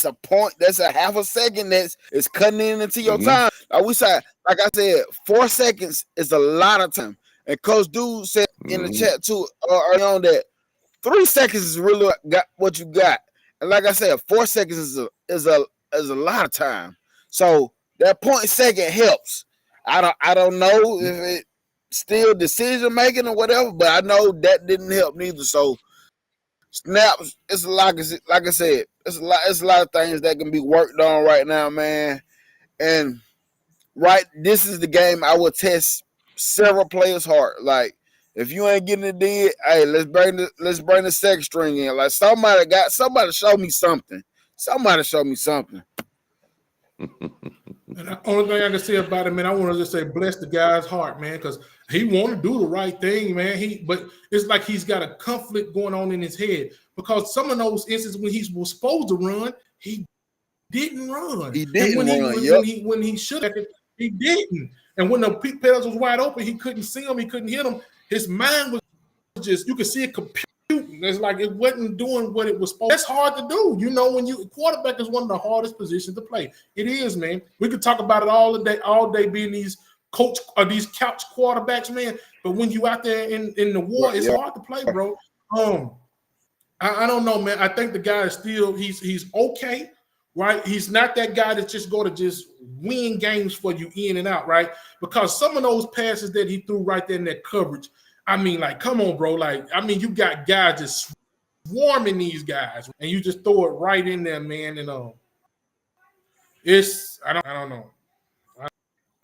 a point. That's a half a second. That's cutting into your time. Like we said, like I said, 4 seconds is a lot of time. And Coach Dude said in the chat too early on that 3 seconds is really got what you got. And like I said, 4 seconds is a lot of time. So that point second helps. I don't know if it still decision making or whatever, but I know that didn't help neither. So snaps, it's like I said, it's a lot of things that can be worked on right now, man. And this is the game I would test several players' heart. Like, if you ain't getting it done, hey, let's bring the second string in. Like, somebody show me something. Somebody show me something. And the only thing I can say about it, man, I want to just say bless the guy's heart, man, because he want to do the right thing, man. But it's like he's got a conflict going on in his head, because some of those instances when he was supposed to run, he didn't run. He didn't run. When he should have, he didn't. And when the pedals was wide open, he couldn't see him. He couldn't hit him. His mind was just, you could see it computing. It's like it wasn't doing what it was supposed to. That's hard to do. When quarterback is one of the hardest positions to play. It is, man. We could talk about it all day being these coach or these couch quarterbacks, man. But when you out there in the war, it's hard to play, bro. I don't know, man. I think the guy is still he's okay, right? He's not that guy that's just going to just win games for you in and out, right? Because some of those passes that he threw right there in that coverage, I mean, like, come on, bro. Like, I mean, you got guys just swarming these guys, and you just throw it right in there, man. And I don't know. I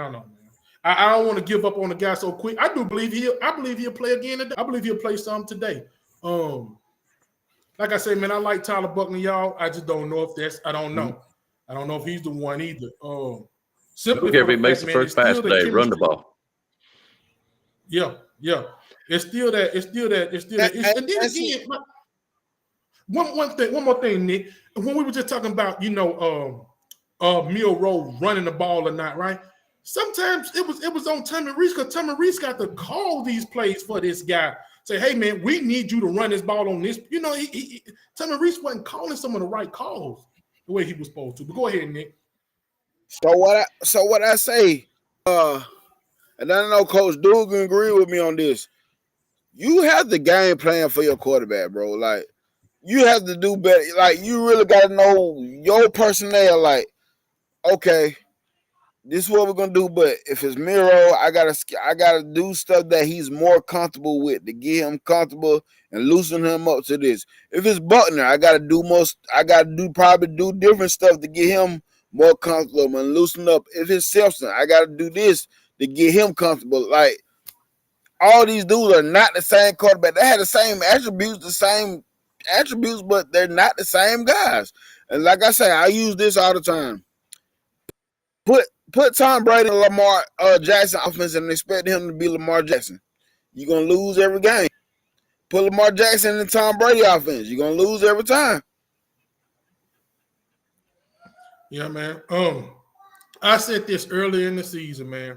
don't know, man. I don't want to give up on the guy so quick. I believe he'll play again today. I believe he'll play some today. Like I say, man, I like Tyler Buckner, y'all. I just don't know if that's. I don't know. I don't know if he's the one either. Simply if he makes the first pass today, run the ball. Yeah. It's still that. And then again, one more thing, Nick. When we were just talking about, Milroe running the ball or not, right? Sometimes it was on Tommy Reese, because Tommy Reese got to call these plays for this guy. Say, hey man, we need you to run this ball on this. Tommy Reese wasn't calling some of the right calls the way he was supposed to. But go ahead, Nick. So what I say, and I know Coach Dugan agree with me on this. You have the game plan for your quarterback, bro. Like, you have to do better. Like, you really got to know your personnel. Like, okay, this is what we're gonna do. But if it's Miro, I gotta do stuff that he's more comfortable with to get him comfortable and loosen him up to this. If it's Buckner, I gotta probably do different stuff to get him more comfortable and loosen up. If it's Simpson, I gotta do this to get him comfortable. Like all these dudes are not the same quarterback. They have the same attributes, but they're not the same guys. And like I say, I use this all the time. Put Tom Brady and Lamar Jackson offense and expect him to be Lamar Jackson. You're gonna lose every game. Put Lamar Jackson and Tom Brady offense. You're gonna lose every time. Yeah, man. I said this earlier in the season, man.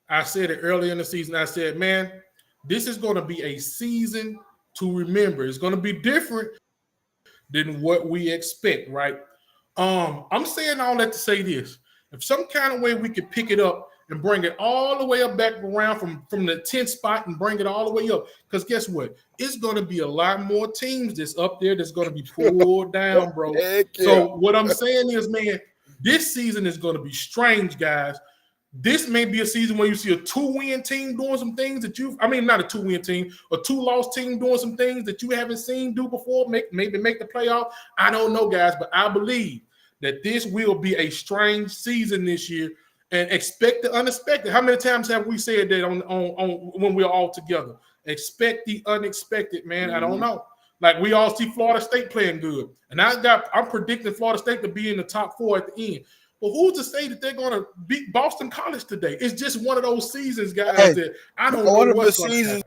I said it earlier in the season. I said, man, this is going to be a season to remember. It's going to be different than what we expect, right? I'm saying all that to say this. If some kind of way we could pick it up and bring it all the way up back around from the 10th spot and bring it all the way up, because guess what? It's going to be a lot more teams that's up there that's going to be pulled down, bro. So what I'm saying is, man, this season is going to be strange, guys. This may be a season where you see a 2-win team doing some things that not a 2-win team, a 2-loss team doing some things that you haven't seen do before, maybe make the playoff. I don't know, guys, but I believe that this will be a strange season this year, and expect the unexpected. How many times have we said that on when we're all together? Expect the unexpected, man. I don't know. Like we all see Florida State playing good, and I'm predicting Florida State to be in the top 4 at the end. But who's to say that they're going to beat Boston College today? It's just one of those seasons, guys, that I don't know what's going to happen.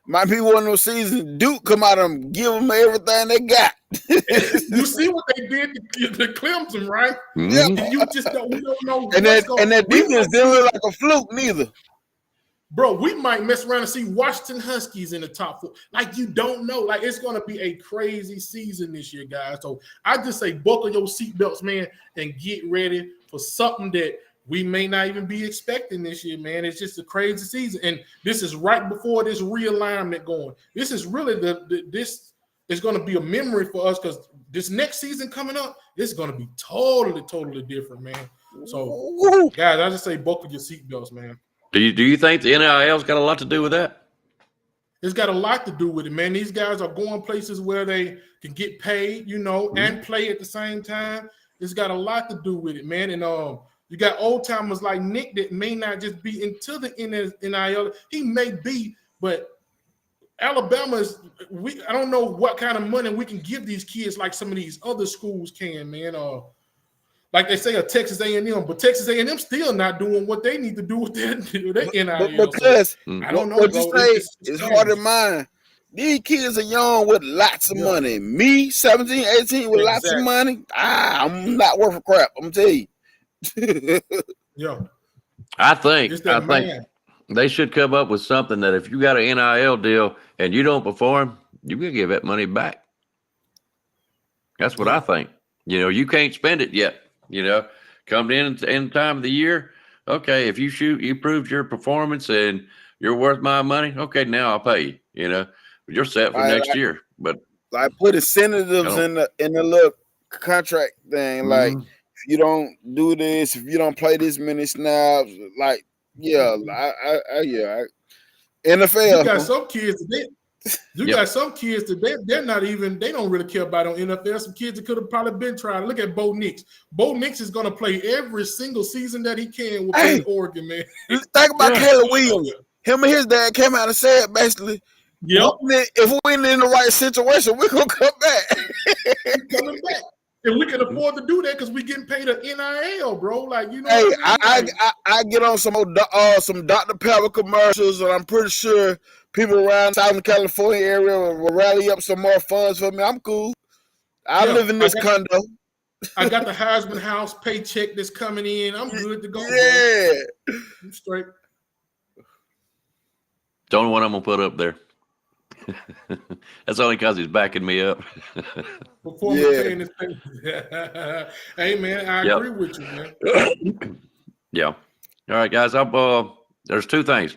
Might be one of those seasons Duke come out and give them everything they got. You see what they did to Clemson, right? Yeah. You just don't know. And that defense didn't look like a fluke neither. Bro, we might mess around and see Washington Huskies in the top 4. Like, you don't know. Like, it's going to be a crazy season this year, guys. So I just say buckle your seatbelts, man, and get ready for something that we may not even be expecting this year, man. It's just a crazy season. And this is right before this realignment going. This is really this is going to be a memory for us, because this next season coming up, it's going to be totally different, man. So, guys, I just say buckle your seatbelts, man. Do you think the NIL's got a lot to do with that? It's got a lot to do with it, man. These guys are going places where they can get paid, and play at the same time. It's got a lot to do with it, man. And you got old timers like Nick that may not just be into the NIL. He may be, but Alabama I don't know what kind of money we can give these kids like some of these other schools can, man. Like they say, a Texas A&M, but Texas A&M still not doing what they need to do with their NIL. But because I don't know, what bro. you say is hard in mind. These kids are young with lots of money. Me, 17, 18 with lots of money. I'm not worth a crap. I'm tell you. Yeah. I think they should come up with something that if you got an NIL deal and you don't perform, you can give that money back. That's what I think. You can't spend it yet. Coming in time of the year. Okay, if you proved your performance and you're worth my money. Okay, now I'll pay you. You're set for next year. But I put incentives in the little contract thing. Like if you don't do this, if you don't play this many snaps, like NFL. You got some kids that got some kids that they're not even, they don't really care about on NFL. Some kids that could have probably been trying. Look at Bo Nix. Bo Nix is going to play every single season that he can with Oregon, man. Think about Caleb Williams. Him and his dad came out and said basically, if we're in the right situation, we're going to come back. Coming back. And we can afford to do that because we're getting paid an NIL, bro. Like, I get on some Dr. Pepper commercials, and I'm pretty sure people around Southern California area will rally up some more funds for me. I'm cool. I live in this condo. I got the Heisman House paycheck that's coming in. I'm good to go. Yeah. Bro. I'm straight. The only one I'm going to put up there. That's only because he's backing me up. Before paying this pay. Hey, man, I agree with you, man. Yeah. All right, guys. There's two things.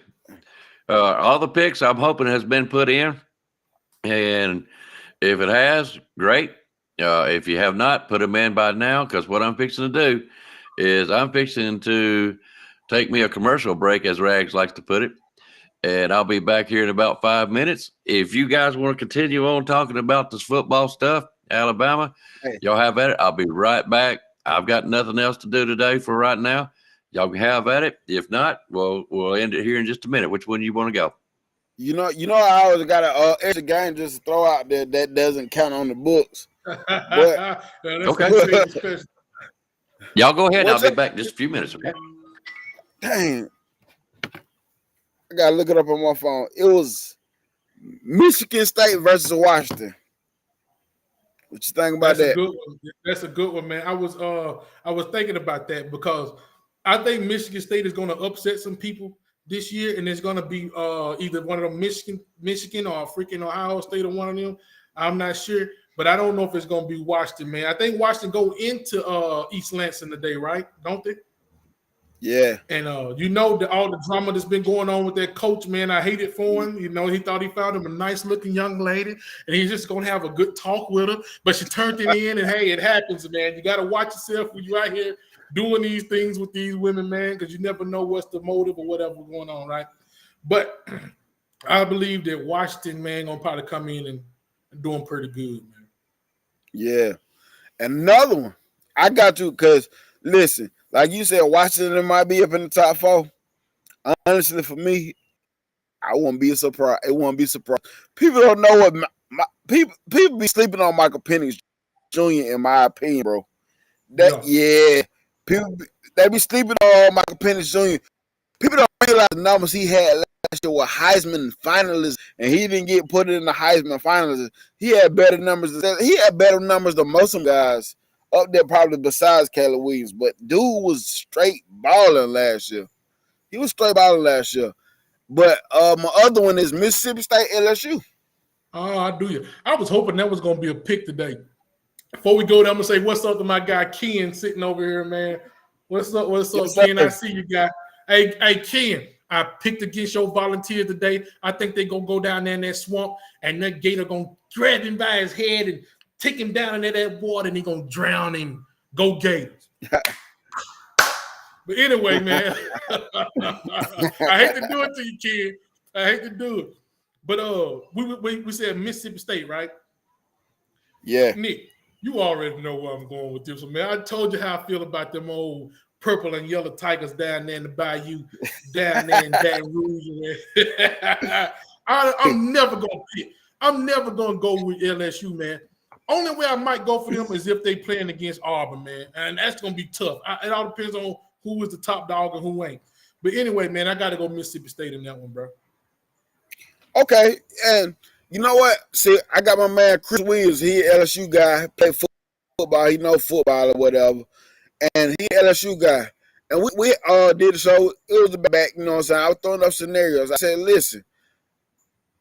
All the picks I'm hoping has been put in, and if it has, great. If you have not, put them in by now, because what I'm fixing to do is I'm fixing to take me a commercial break, as Rags likes to put it. And I'll be back here in about 5 minutes. If you guys want to continue on talking about this football stuff, Alabama, y'all have at it. I'll be right back. I've got nothing else to do today for right now. Y'all can have at it. If not, we'll end it here in just a minute. Which one you want to go? You know, I always got an extra game just to throw out there that doesn't count on the books. But, okay. Y'all go ahead. I'll be back in just a few minutes. Okay. Dang. I got to look it up on my phone. It was Michigan State versus Washington. What you think about that? That's a good one, man. I was thinking about that because I think Michigan State is going to upset some people this year, and it's going to be either one of them Michigan or freaking Ohio State or one of them. I'm not sure, but I don't know if it's going to be Washington, man. I think Washington go into East Lansing today, right? Don't they? Yeah. And all the drama that's been going on with that coach, man, I hate it for him. He thought he found him a nice looking young lady and he's just going to have a good talk with her, but she turned it in and hey, it happens, man. You got to watch yourself when you're out here doing these things with these women, man, because you never know what's the motive or whatever going on, right? But I believe that Washington, man, going to probably come in and doing pretty good, man. Yeah. Another one. I got you because, listen, like you said, Washington might be up in the top 4. Honestly, for me, I wouldn't be surprised. It wouldn't be surprised. People don't know what people be sleeping on Michael Penix Jr. In my opinion, bro. People they be sleeping on Michael Penix Jr. People don't realize the numbers he had last year were Heisman finalists, and he didn't get put in the Heisman finalists. He had better numbers. He had better numbers than most of them guys up there, probably besides Caleb Williams. But dude was straight balling last year. He was straight balling last year. But my other one is Mississippi State LSU. Oh, I do you. I was hoping that was going to be a pick today. Before we go there, I'm going to say what's up to my guy Ken sitting over here, man. What's up, Ken? I see you, guy. Hey, Ken, I picked against your volunteer today. I think they're going to go down there in that swamp, and that gator going to grab him by his head and take him down into that water, and he's going to drown him. Go Gators. But anyway, man, I hate to do it to you, kid. I hate to do it. But we said Mississippi State, right? Yeah. Nick, you already know where I'm going with this one, man. I told you how I feel about them old purple and yellow Tigers down there in the bayou, down there in Baton Rouge. I'm never going to pick. I'm never going to go with LSU, man. Only way I might go for them is if they playing against Auburn, man. And that's going to be tough. It all depends on who is the top dog and who ain't. But anyway, man, I got to go Mississippi State in that one, bro. Okay, and you know what? See, I got my man Chris Williams. He an LSU guy, play football. He know football or whatever. And he LSU guy. And we did the show. It was back, you know what I'm saying? I was throwing up scenarios. I said, listen,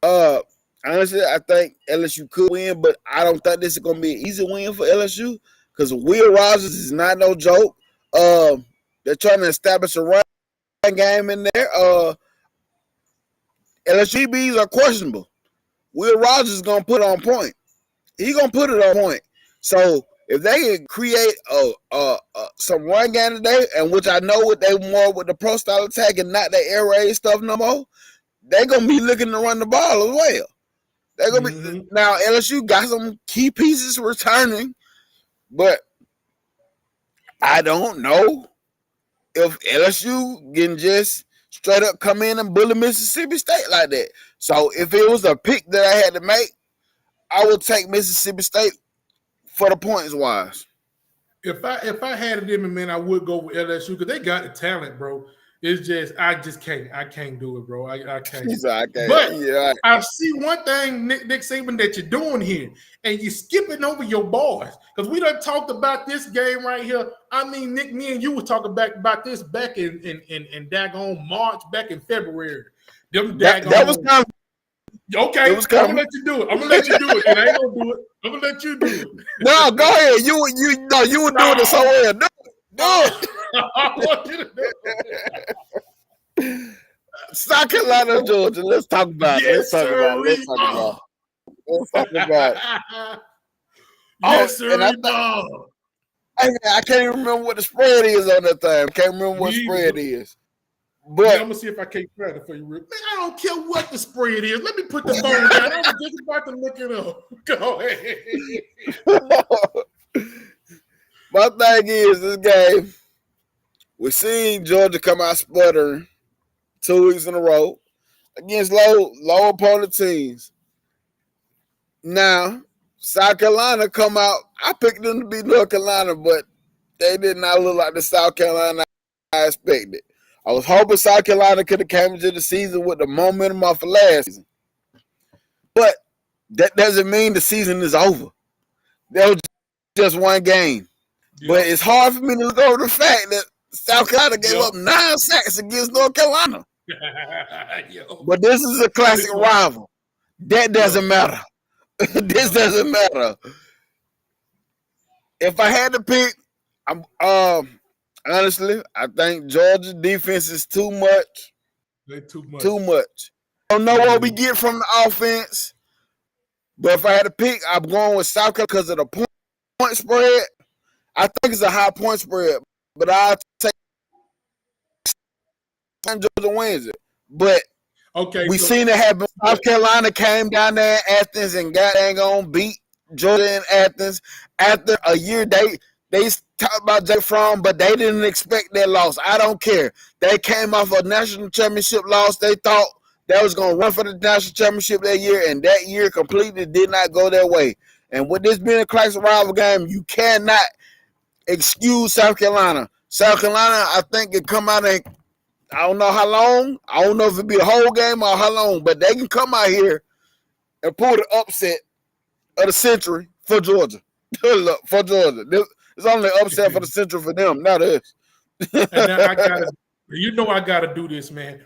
honestly, I think LSU could win, but I don't think this is going to be an easy win for LSU because Will Rogers is not no joke. They're trying to establish a run game in there. LSU DBs are questionable. Will Rogers is going to put it on point. He's going to put it on point. So if they can create some run game today, and which I know what they more with the pro style attack and not the air raid stuff no more, they're going to be looking to run the ball as well. They're going to be now. LSU got some key pieces returning, but I don't know if LSU can just straight up come in and bully Mississippi State like that. So if it was a pick that I had to make, I would take Mississippi State for the points wise. If I had it in me, man, I would go with LSU because they got the talent, bro. It's just I can't do it, bro. I can't. But yeah. I see one thing, Nick Saban, that you're doing here, and you're skipping over your boys because we done talked about this game right here. I mean, Nick, me and you were talking about this back in daggone March, back in February. That was kind of okay. I'm gonna let you do it. And I ain't gonna do it. I'm gonna let you do it. No, go ahead. You were doing it so well. Do it. I want you to do it. South Carolina, Georgia. Let's talk about it. Let's talk about it. Yes, sir. man, I can't even remember what the spread is on that thing. I can't remember what spread is. But yeah, I'm gonna see if I can't find it for you, Rick. Man, I don't care what the spread is. Let me put the phone down. I was just about to look it up. Go ahead. my thing is this game. We seen Georgia come out sputtering 2 weeks in a row against low opponent teams. Now, South Carolina come out. I picked them to beat North Carolina, but they did not look like the South Carolina I expected. I was hoping South Carolina could have came into the season with the momentum off of last season. But that doesn't mean the season is over. That was just one game. Yeah. But it's hard for me to look over the fact that South Carolina gave up 9 sacks against North Carolina. But this is a classic rival. That doesn't matter. This doesn't matter. If I had to pick, honestly, I think Georgia's defense is too much. They're too much. Too much. I don't know what we get from the offense, but if I had to pick, I'm going with South Carolina because of the point spread. I think it's a high point spread, but I'll take Georgia wins it. But we seen it happen. South Carolina came down there in Athens and got on beat Georgia in Athens. After a year, they talked about Jay Fromm, but they didn't expect that loss. I don't care. They came off a national championship loss. They thought they was going to run for the national championship that year, and that year completely did not go their way. And with this being a classic rival game, you cannot excuse South Carolina. South Carolina, I think, can come out and I don't know how long. I don't know if it'll be the whole game or how long, but they can come out here and pull the upset of the century for Georgia. For Georgia. It's only upset for the century for them, not us. And now I gotta do this, man.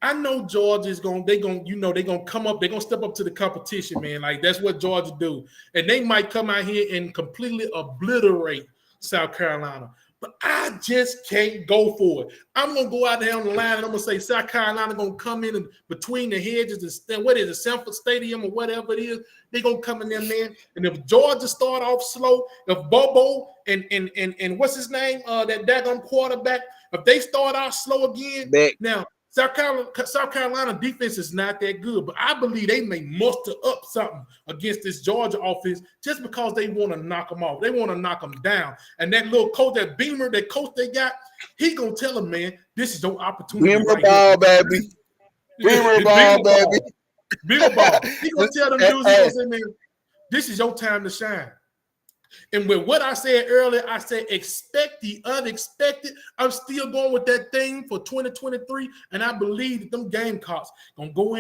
I know Georgia's they're gonna come up, they're gonna step up to the competition, man. Like that's what Georgia do. And they might come out here and completely obliterate South Carolina. But I just can't go for it. I'm going to go out there on the line and I'm going to say South Carolina going to come in and between the hedges and what is it, Sanford Stadium or whatever it is, they're going to come in there, man. And if Georgia start off slow, if Bobo and what's his name, that daggone quarterback, if they start out slow again, now South Carolina defense is not that good, but I believe they may muster up something against this Georgia offense just because they want to knock them off. They want to knock them down. And that little coach, that Beamer, that coach they got, he going to tell them, man, this is your opportunity. Beamer ball, baby. Beamer ball, baby. Beamer ball. He going to tell them dudes, he going to say, man, this is your time to shine. And with what I said earlier, I said expect the unexpected. I'm still going with that thing for 2023, and I believe that them Gamecocks gonna go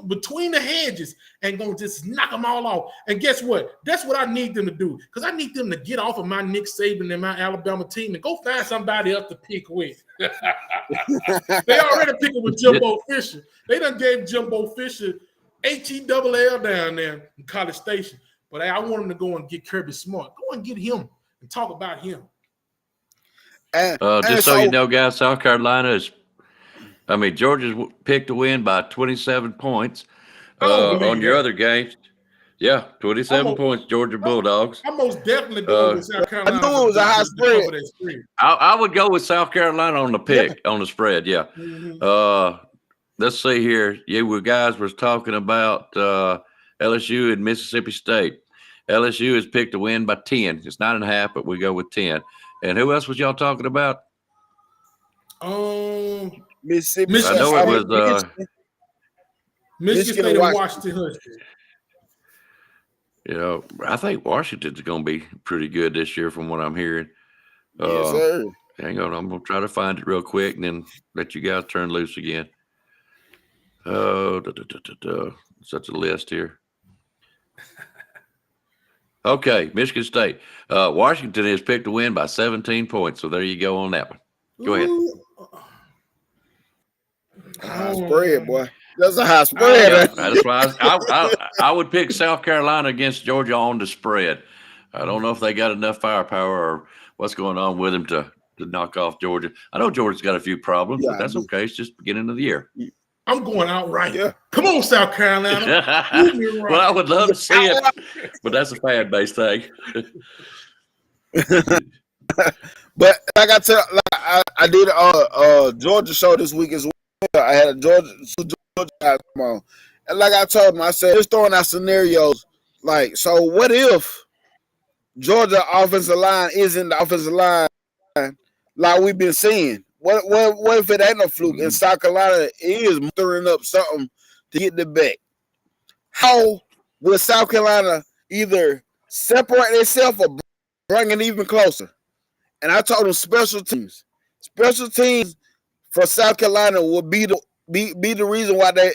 between the hedges and gonna just knock them all off. And guess what? That's what I need them to do, because I need them to get off of my Nick Saban and my Alabama team and go find somebody else to pick with. They already picking with Jimbo Fisher. They done gave Jimbo Fisher HELL down there in College Station. But I want him to go and get Kirby Smart. Go and get him and talk about him. Just so you know, guys, South Carolina Georgia's picked to win by 27 points on your other games. Yeah, 27 points, Georgia Bulldogs. I'm most definitely going with South Carolina. I knew it was a high spread. I would go with South Carolina on the pick, on the spread, yeah. Mm-hmm. Let's see here. You guys was talking about LSU and Mississippi State. LSU is picked to win by 10. It's 9.5, but we go with 10. And who else was y'all talking about? Mississippi. I know it was Michigan State and Washington. I think Washington's going to be pretty good this year from what I'm hearing. Yes, sir. Hang on, I'm going to try to find it real quick and then let you guys turn loose again. Such a list here. Okay, Michigan State. Washington is picked to win by 17 points. So there you go on that one. Go ahead. High spread, boy. That's a high spread. That's why I would pick South Carolina against Georgia on the spread. I don't know if they got enough firepower or what's going on with them to knock off Georgia. I know Georgia's got a few problems, but that's okay. It's just beginning of the year. I'm going outright. Yeah. Come on, South Carolina. Well, I would love to see it, but that's a fan-based thing. But like I tell, like I did Georgia show this week as well. I had a Georgia guy come on, and like I told him, I said just throwing out scenarios. Like, so what if Georgia offensive line isn't the offensive line like we've been seeing? What if it ain't no fluke and South Carolina is stirring up something to get the back? How will South Carolina either separate themselves or bring it even closer? And I told them special teams for South Carolina will be the reason why they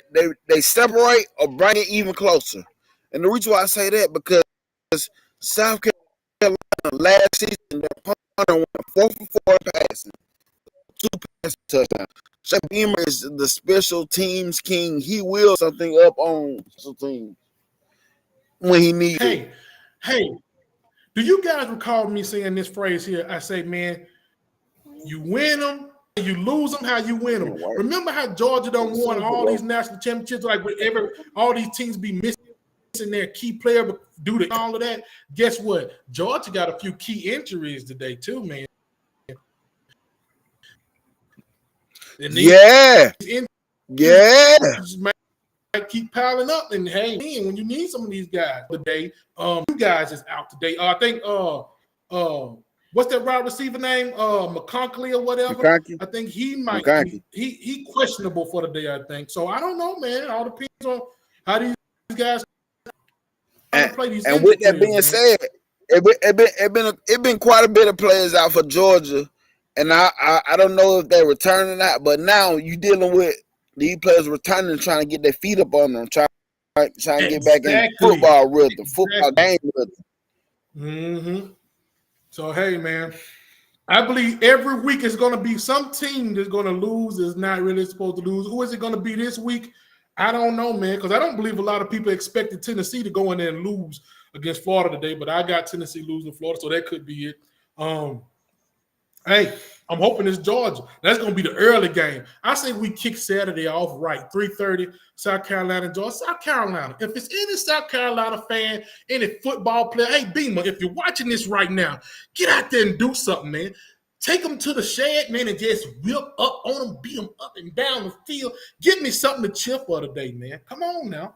separate or bring it even closer. And the reason why I say that because South Carolina last season their punter went 4 for 4 passing, 2 passing touchdowns. Shaq Beamer is the special teams king. He will something up on special teams when he needs it. Hey, do you guys recall me saying this phrase here? I say, man, you win them, you lose them, how you win them. Remember how Georgia done won all these national championships, like with all these teams be missing their key player due to all of that? Guess what? Georgia got a few key injuries today too, man. Yeah. Might keep piling up, and hey, when you need some of these guys today, you guys is out today. I think what's that wide receiver name? McConkey or whatever. McConkey. I think he might he questionable for the day, I think. So I don't know, man. It all depends on how these guys play these. And with that being said, it been quite a bit of players out for Georgia, and I don't know if they're returning or not. But now you dealing with these players returning, trying to get their feet up on them, trying to get back in football rhythm, football game rhythm. Mm-hmm. So hey, man, I believe every week is going to be some team that's going to lose is not really supposed to lose. Who is it going to be this week? I don't know, man, because I don't believe a lot of people expected Tennessee to go in there and lose against Florida today, but I got Tennessee losing Florida, so that could be it. Hey, I'm hoping it's Georgia. That's going to be the early game. I say we kick Saturday off right, 3:30, South Carolina, Georgia. South Carolina. If it's any South Carolina fan, any football player, hey, Beamer, if you're watching this right now, get out there and do something, man. Take them to the shed, man, and just whip up on them, beat them up and down the field. Give me something to cheer for today, man. Come on now.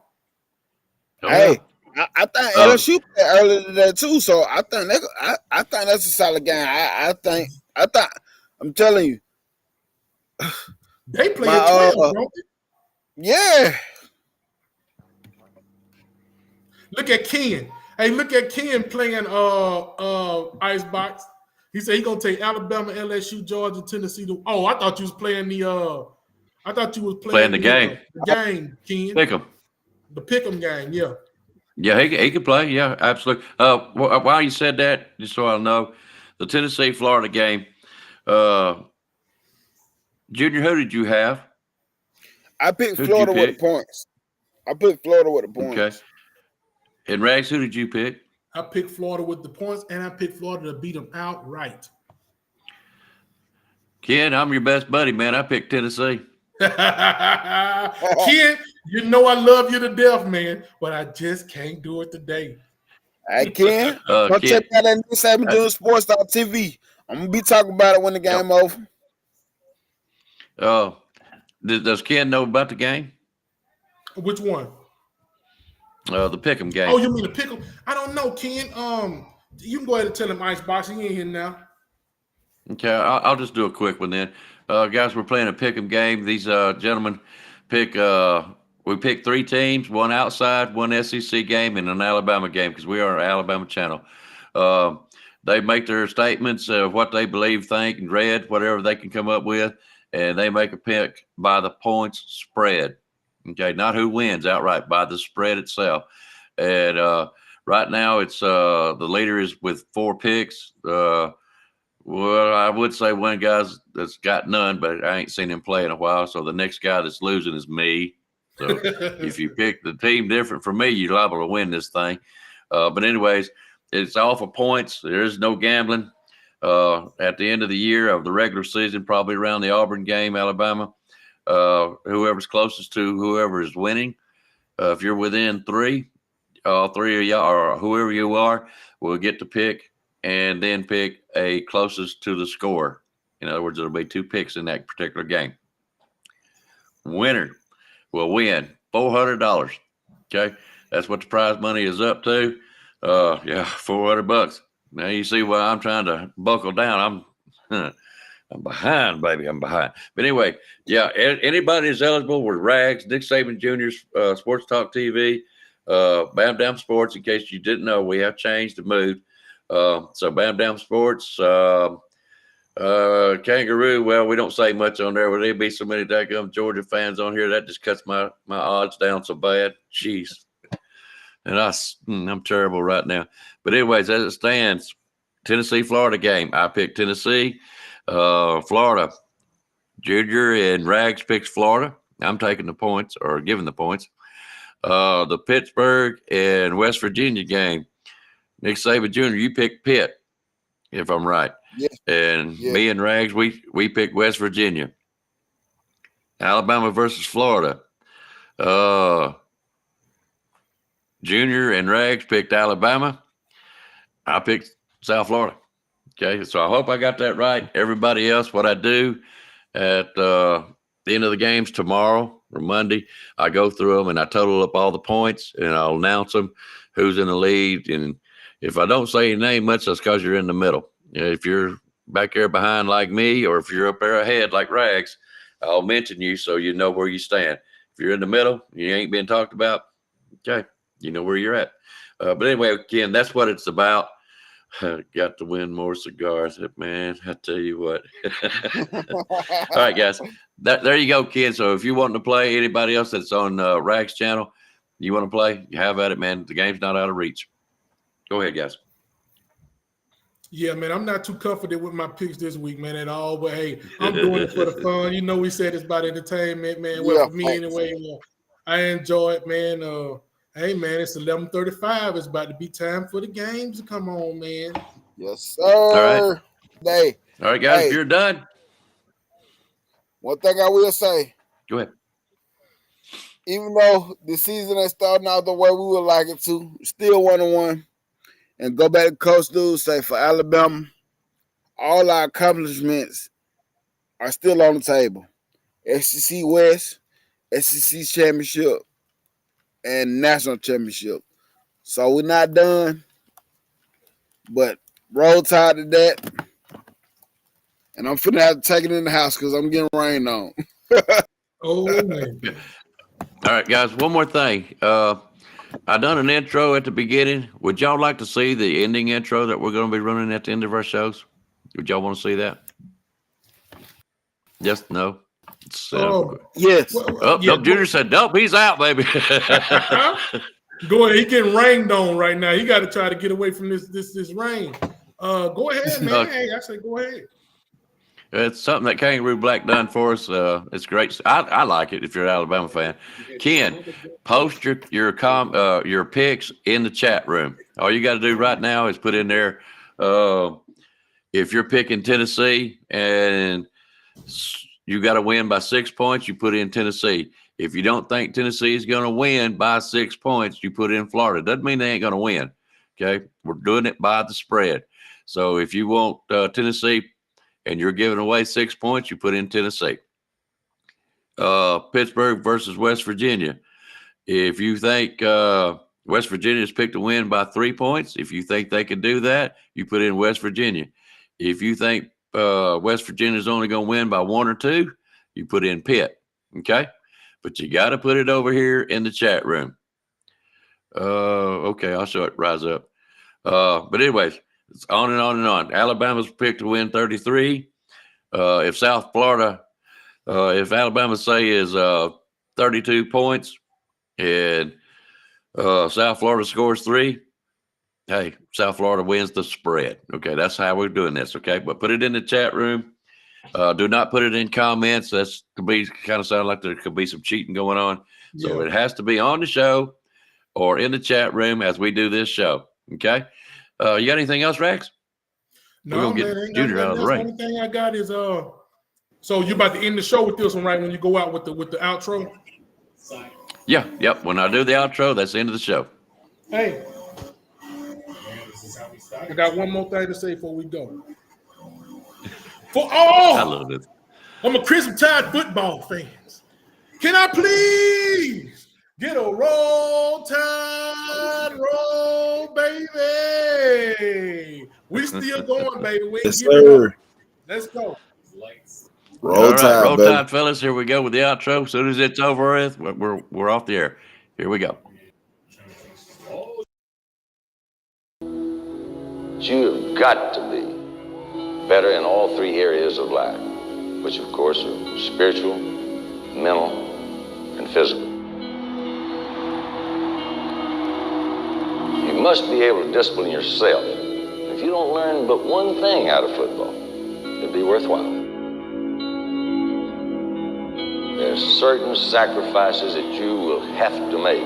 Hey, I think LSU played earlier today too, so I think that's a solid game. I think I'm telling you, they play at 12, don't they? Yeah. Look at Ken. Hey, look at Ken playing Icebox. He said he's gonna take Alabama, LSU, Georgia, Tennessee. I thought you was playing playing the game. The game, Ken. Pickem. The Pickem game, yeah. Yeah, he could play. Yeah, absolutely. While you said that, just so I know, the Tennessee-Florida game, Junior, who did you have? I picked Florida with the points. Okay. And Rags, who did you pick? I picked Florida with the points, and I picked Florida to beat them outright. Ken, I'm your best buddy, man. I picked Tennessee. Ken, you know I love you to death, man, but I just can't do it today. I can. Go check out that new Simon doing sports.tv. I'm gonna be talking about it when the game over. Does Ken know about the game? Which one? The Pickem game. Oh, you mean the Pickem? I don't know, Ken. You can go ahead and tell him Icebox. He ain't here now. Okay, I'll just do a quick one then. Guys, we're playing a Pickem game. These gentlemen we picked 3 teams, one outside, one SEC game, and an Alabama game because we are an Alabama channel. They make their statements of what they believe, think, and read, whatever they can come up with, and they make a pick by the points spread. Okay, not who wins outright, by the spread itself. And right now, it's the leader is with 4 picks. Well, I would say one guy's that's got none, but I ain't seen him play in a while. So the next guy that's losing is me. So if you pick the team different from me, you're liable to win this thing. But anyways, it's all for points. There is no gambling. At the end of the year of the regular season, probably around the Auburn game, Alabama, whoever's closest to whoever is winning. If you're within 3, all 3 of y'all or whoever you are will get to pick and then pick a closest to the score. In other words, there'll be 2 picks in that particular game. Winner will win $400. Okay, that's what the prize money is up to. Yeah, $400. Now you see why I'm trying to buckle down. I'm behind, baby. I'm behind. But anyway, yeah, anybody is eligible with Rags, Nick Saban Jr.'s Sports Talk TV, Bam Dam Sports. In case you didn't know, we have changed the mood. So Bam Dam Sports, Kangaroo. Well, we don't say much on there. But there'll be so many daggum Georgia fans on here that just cuts my odds down so bad. Jeez, and I'm terrible right now. But anyways, as it stands, Tennessee Florida game. I picked Tennessee. Florida. Junior and Rags picks Florida. I'm taking the points or giving the points. The Pittsburgh and West Virginia game. Nick Saban Jr., you picked Pitt, if I'm right. Yes. And Yes. me and Rags, we picked West Virginia. Alabama versus Florida. Junior and Rags picked Alabama. I picked South Florida. Okay, so I hope I got that right. Everybody else, what I do at the end of the games tomorrow or Monday, I go through them and I total up all the points and I'll announce them, who's in the lead. And if I don't say your name much, that's because you're in the middle. If you're back there behind like me, or if you're up there ahead like Rags, I'll mention you so you know where you stand. If you're in the middle, you ain't being talked about, okay, you know where you're at. But anyway, again, that's what it's about. Got to win more cigars, man. I tell you what. All right, guys. There you go, kid. So if you want to play, anybody else that's on Rags channel, you want to play, you have at it, man. The game's not out of reach. Go ahead, guys. Yeah, man, I'm not too comfortable with my picks this week, man, at all. But hey, I'm doing it for the fun. You know, we said it's about entertainment, man. Well, Yeah, for me anyway, I enjoy it, man. Hey, man, it's 11:35. It's about to be time for the games to come on, man. Yes, sir. All right. Hey, All right, guys, Hey. if you're done, one thing I will say, go ahead. even though the season ain't starting out the way we would like it to, still 1-1. And go back to Coach Dude, say for Alabama, all our accomplishments are still on the table. SEC West, SEC Championship, and National Championship. So we're not done, but roll tide to that. And I'm finna have to take it in the house because I'm getting rained on. Oh, man. All right, guys, one more thing. I done an intro at the beginning. Would y'all like to see the ending intro that we're going to be running at the end of our shows? Would y'all want to see that? Yes, no? Yes. Oh, yeah, no, Junior said, nope, he's out, baby. Go ahead. He getting rained on right now. He got to try to get away from this rain. Go ahead, man. Hey, I say go ahead. It's something that Kangaroo Black done for us. It's great. I like it if you're an Alabama fan. Ken, post your picks in the chat room. All you got to do right now is put in there if you're picking Tennessee and you got to win by 6 points, you put in Tennessee. If you don't think Tennessee is going to win by 6 points, you put in Florida. Doesn't mean they ain't going to win. Okay, we're doing it by the spread. So if you want Tennessee and you're giving away 6 points, you put in Tennessee. Pittsburgh versus West Virginia. If you think West Virginia's picked to win by 3 points, if you think they can do that, you put in West Virginia. If you think West Virginia's only going to win by 1 or 2, you put in Pitt. Okay? But you got to put it over here in the chat room. Okay, I'll show it rise up. But anyways, it's on and on and on. Alabama's picked to win 33. If South Florida, if Alabama say is 32 points and South Florida scores 3, hey, South Florida wins the spread. Okay, that's how we're doing this. Okay, but put it in the chat room. Do not put it in comments. That's could be kind of sound like there could be some cheating going on. So it has to be on the show or in the chat room as we do this show. Okay. You got anything else, Rex? No, man. Junior out of the ring. The only thing I got is so you about to end the show with this one, right? When you go out with the outro. Yeah. Yep. When I do the outro, that's the end of the show. Hey. I got one more thing to say before we go. I love it. I'm a Crimson Tide football fans. Can I please get a roll tide roll, baby? We still going, baby. We ain't Yes, giving sir. up. Let's go. Roll All right, Tide, roll baby. tide, fellas. Here we go with the outro. As soon as it's over with, we're off the air. Here we go. You've got to be better in all three areas of life, which of course are spiritual, mental, and physical. You must be able to discipline yourself. If you don't learn but one thing out of football, it'll be worthwhile. There's certain sacrifices that you will have to make.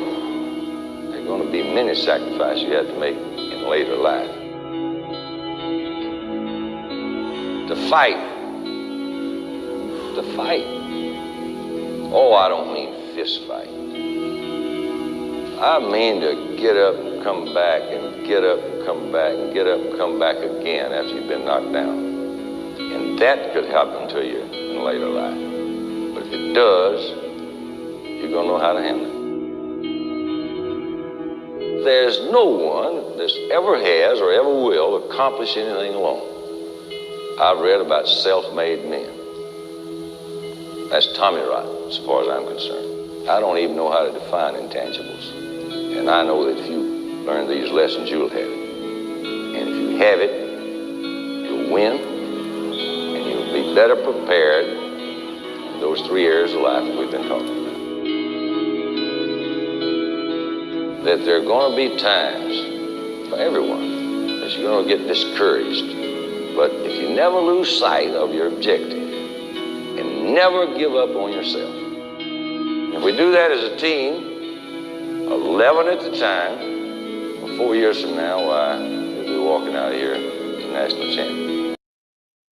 There are going to be many sacrifices you have to make in later life. To fight. Oh, I don't mean fist fight. I mean to get up and come back and get up and come back and get up and come back again after you've been knocked down. And that could happen to you in later life. But if it does, you're going to know how to handle it. There's no one that ever has or ever will accomplish anything alone. I've read about self-made men. That's Tommy rot, as far as I'm concerned. I don't even know how to define intangibles. And I know that if you learn these lessons, you'll have it. And if you have it, you'll win, and you'll be better prepared in those three areas of life that we've been talking about. That there are going to be times for everyone that you're going to get discouraged. But if you never lose sight of your objective and never give up on yourself, if we do that as a team, 11 at the time, 4 years from now, why, we'll be walking out of here as national champion.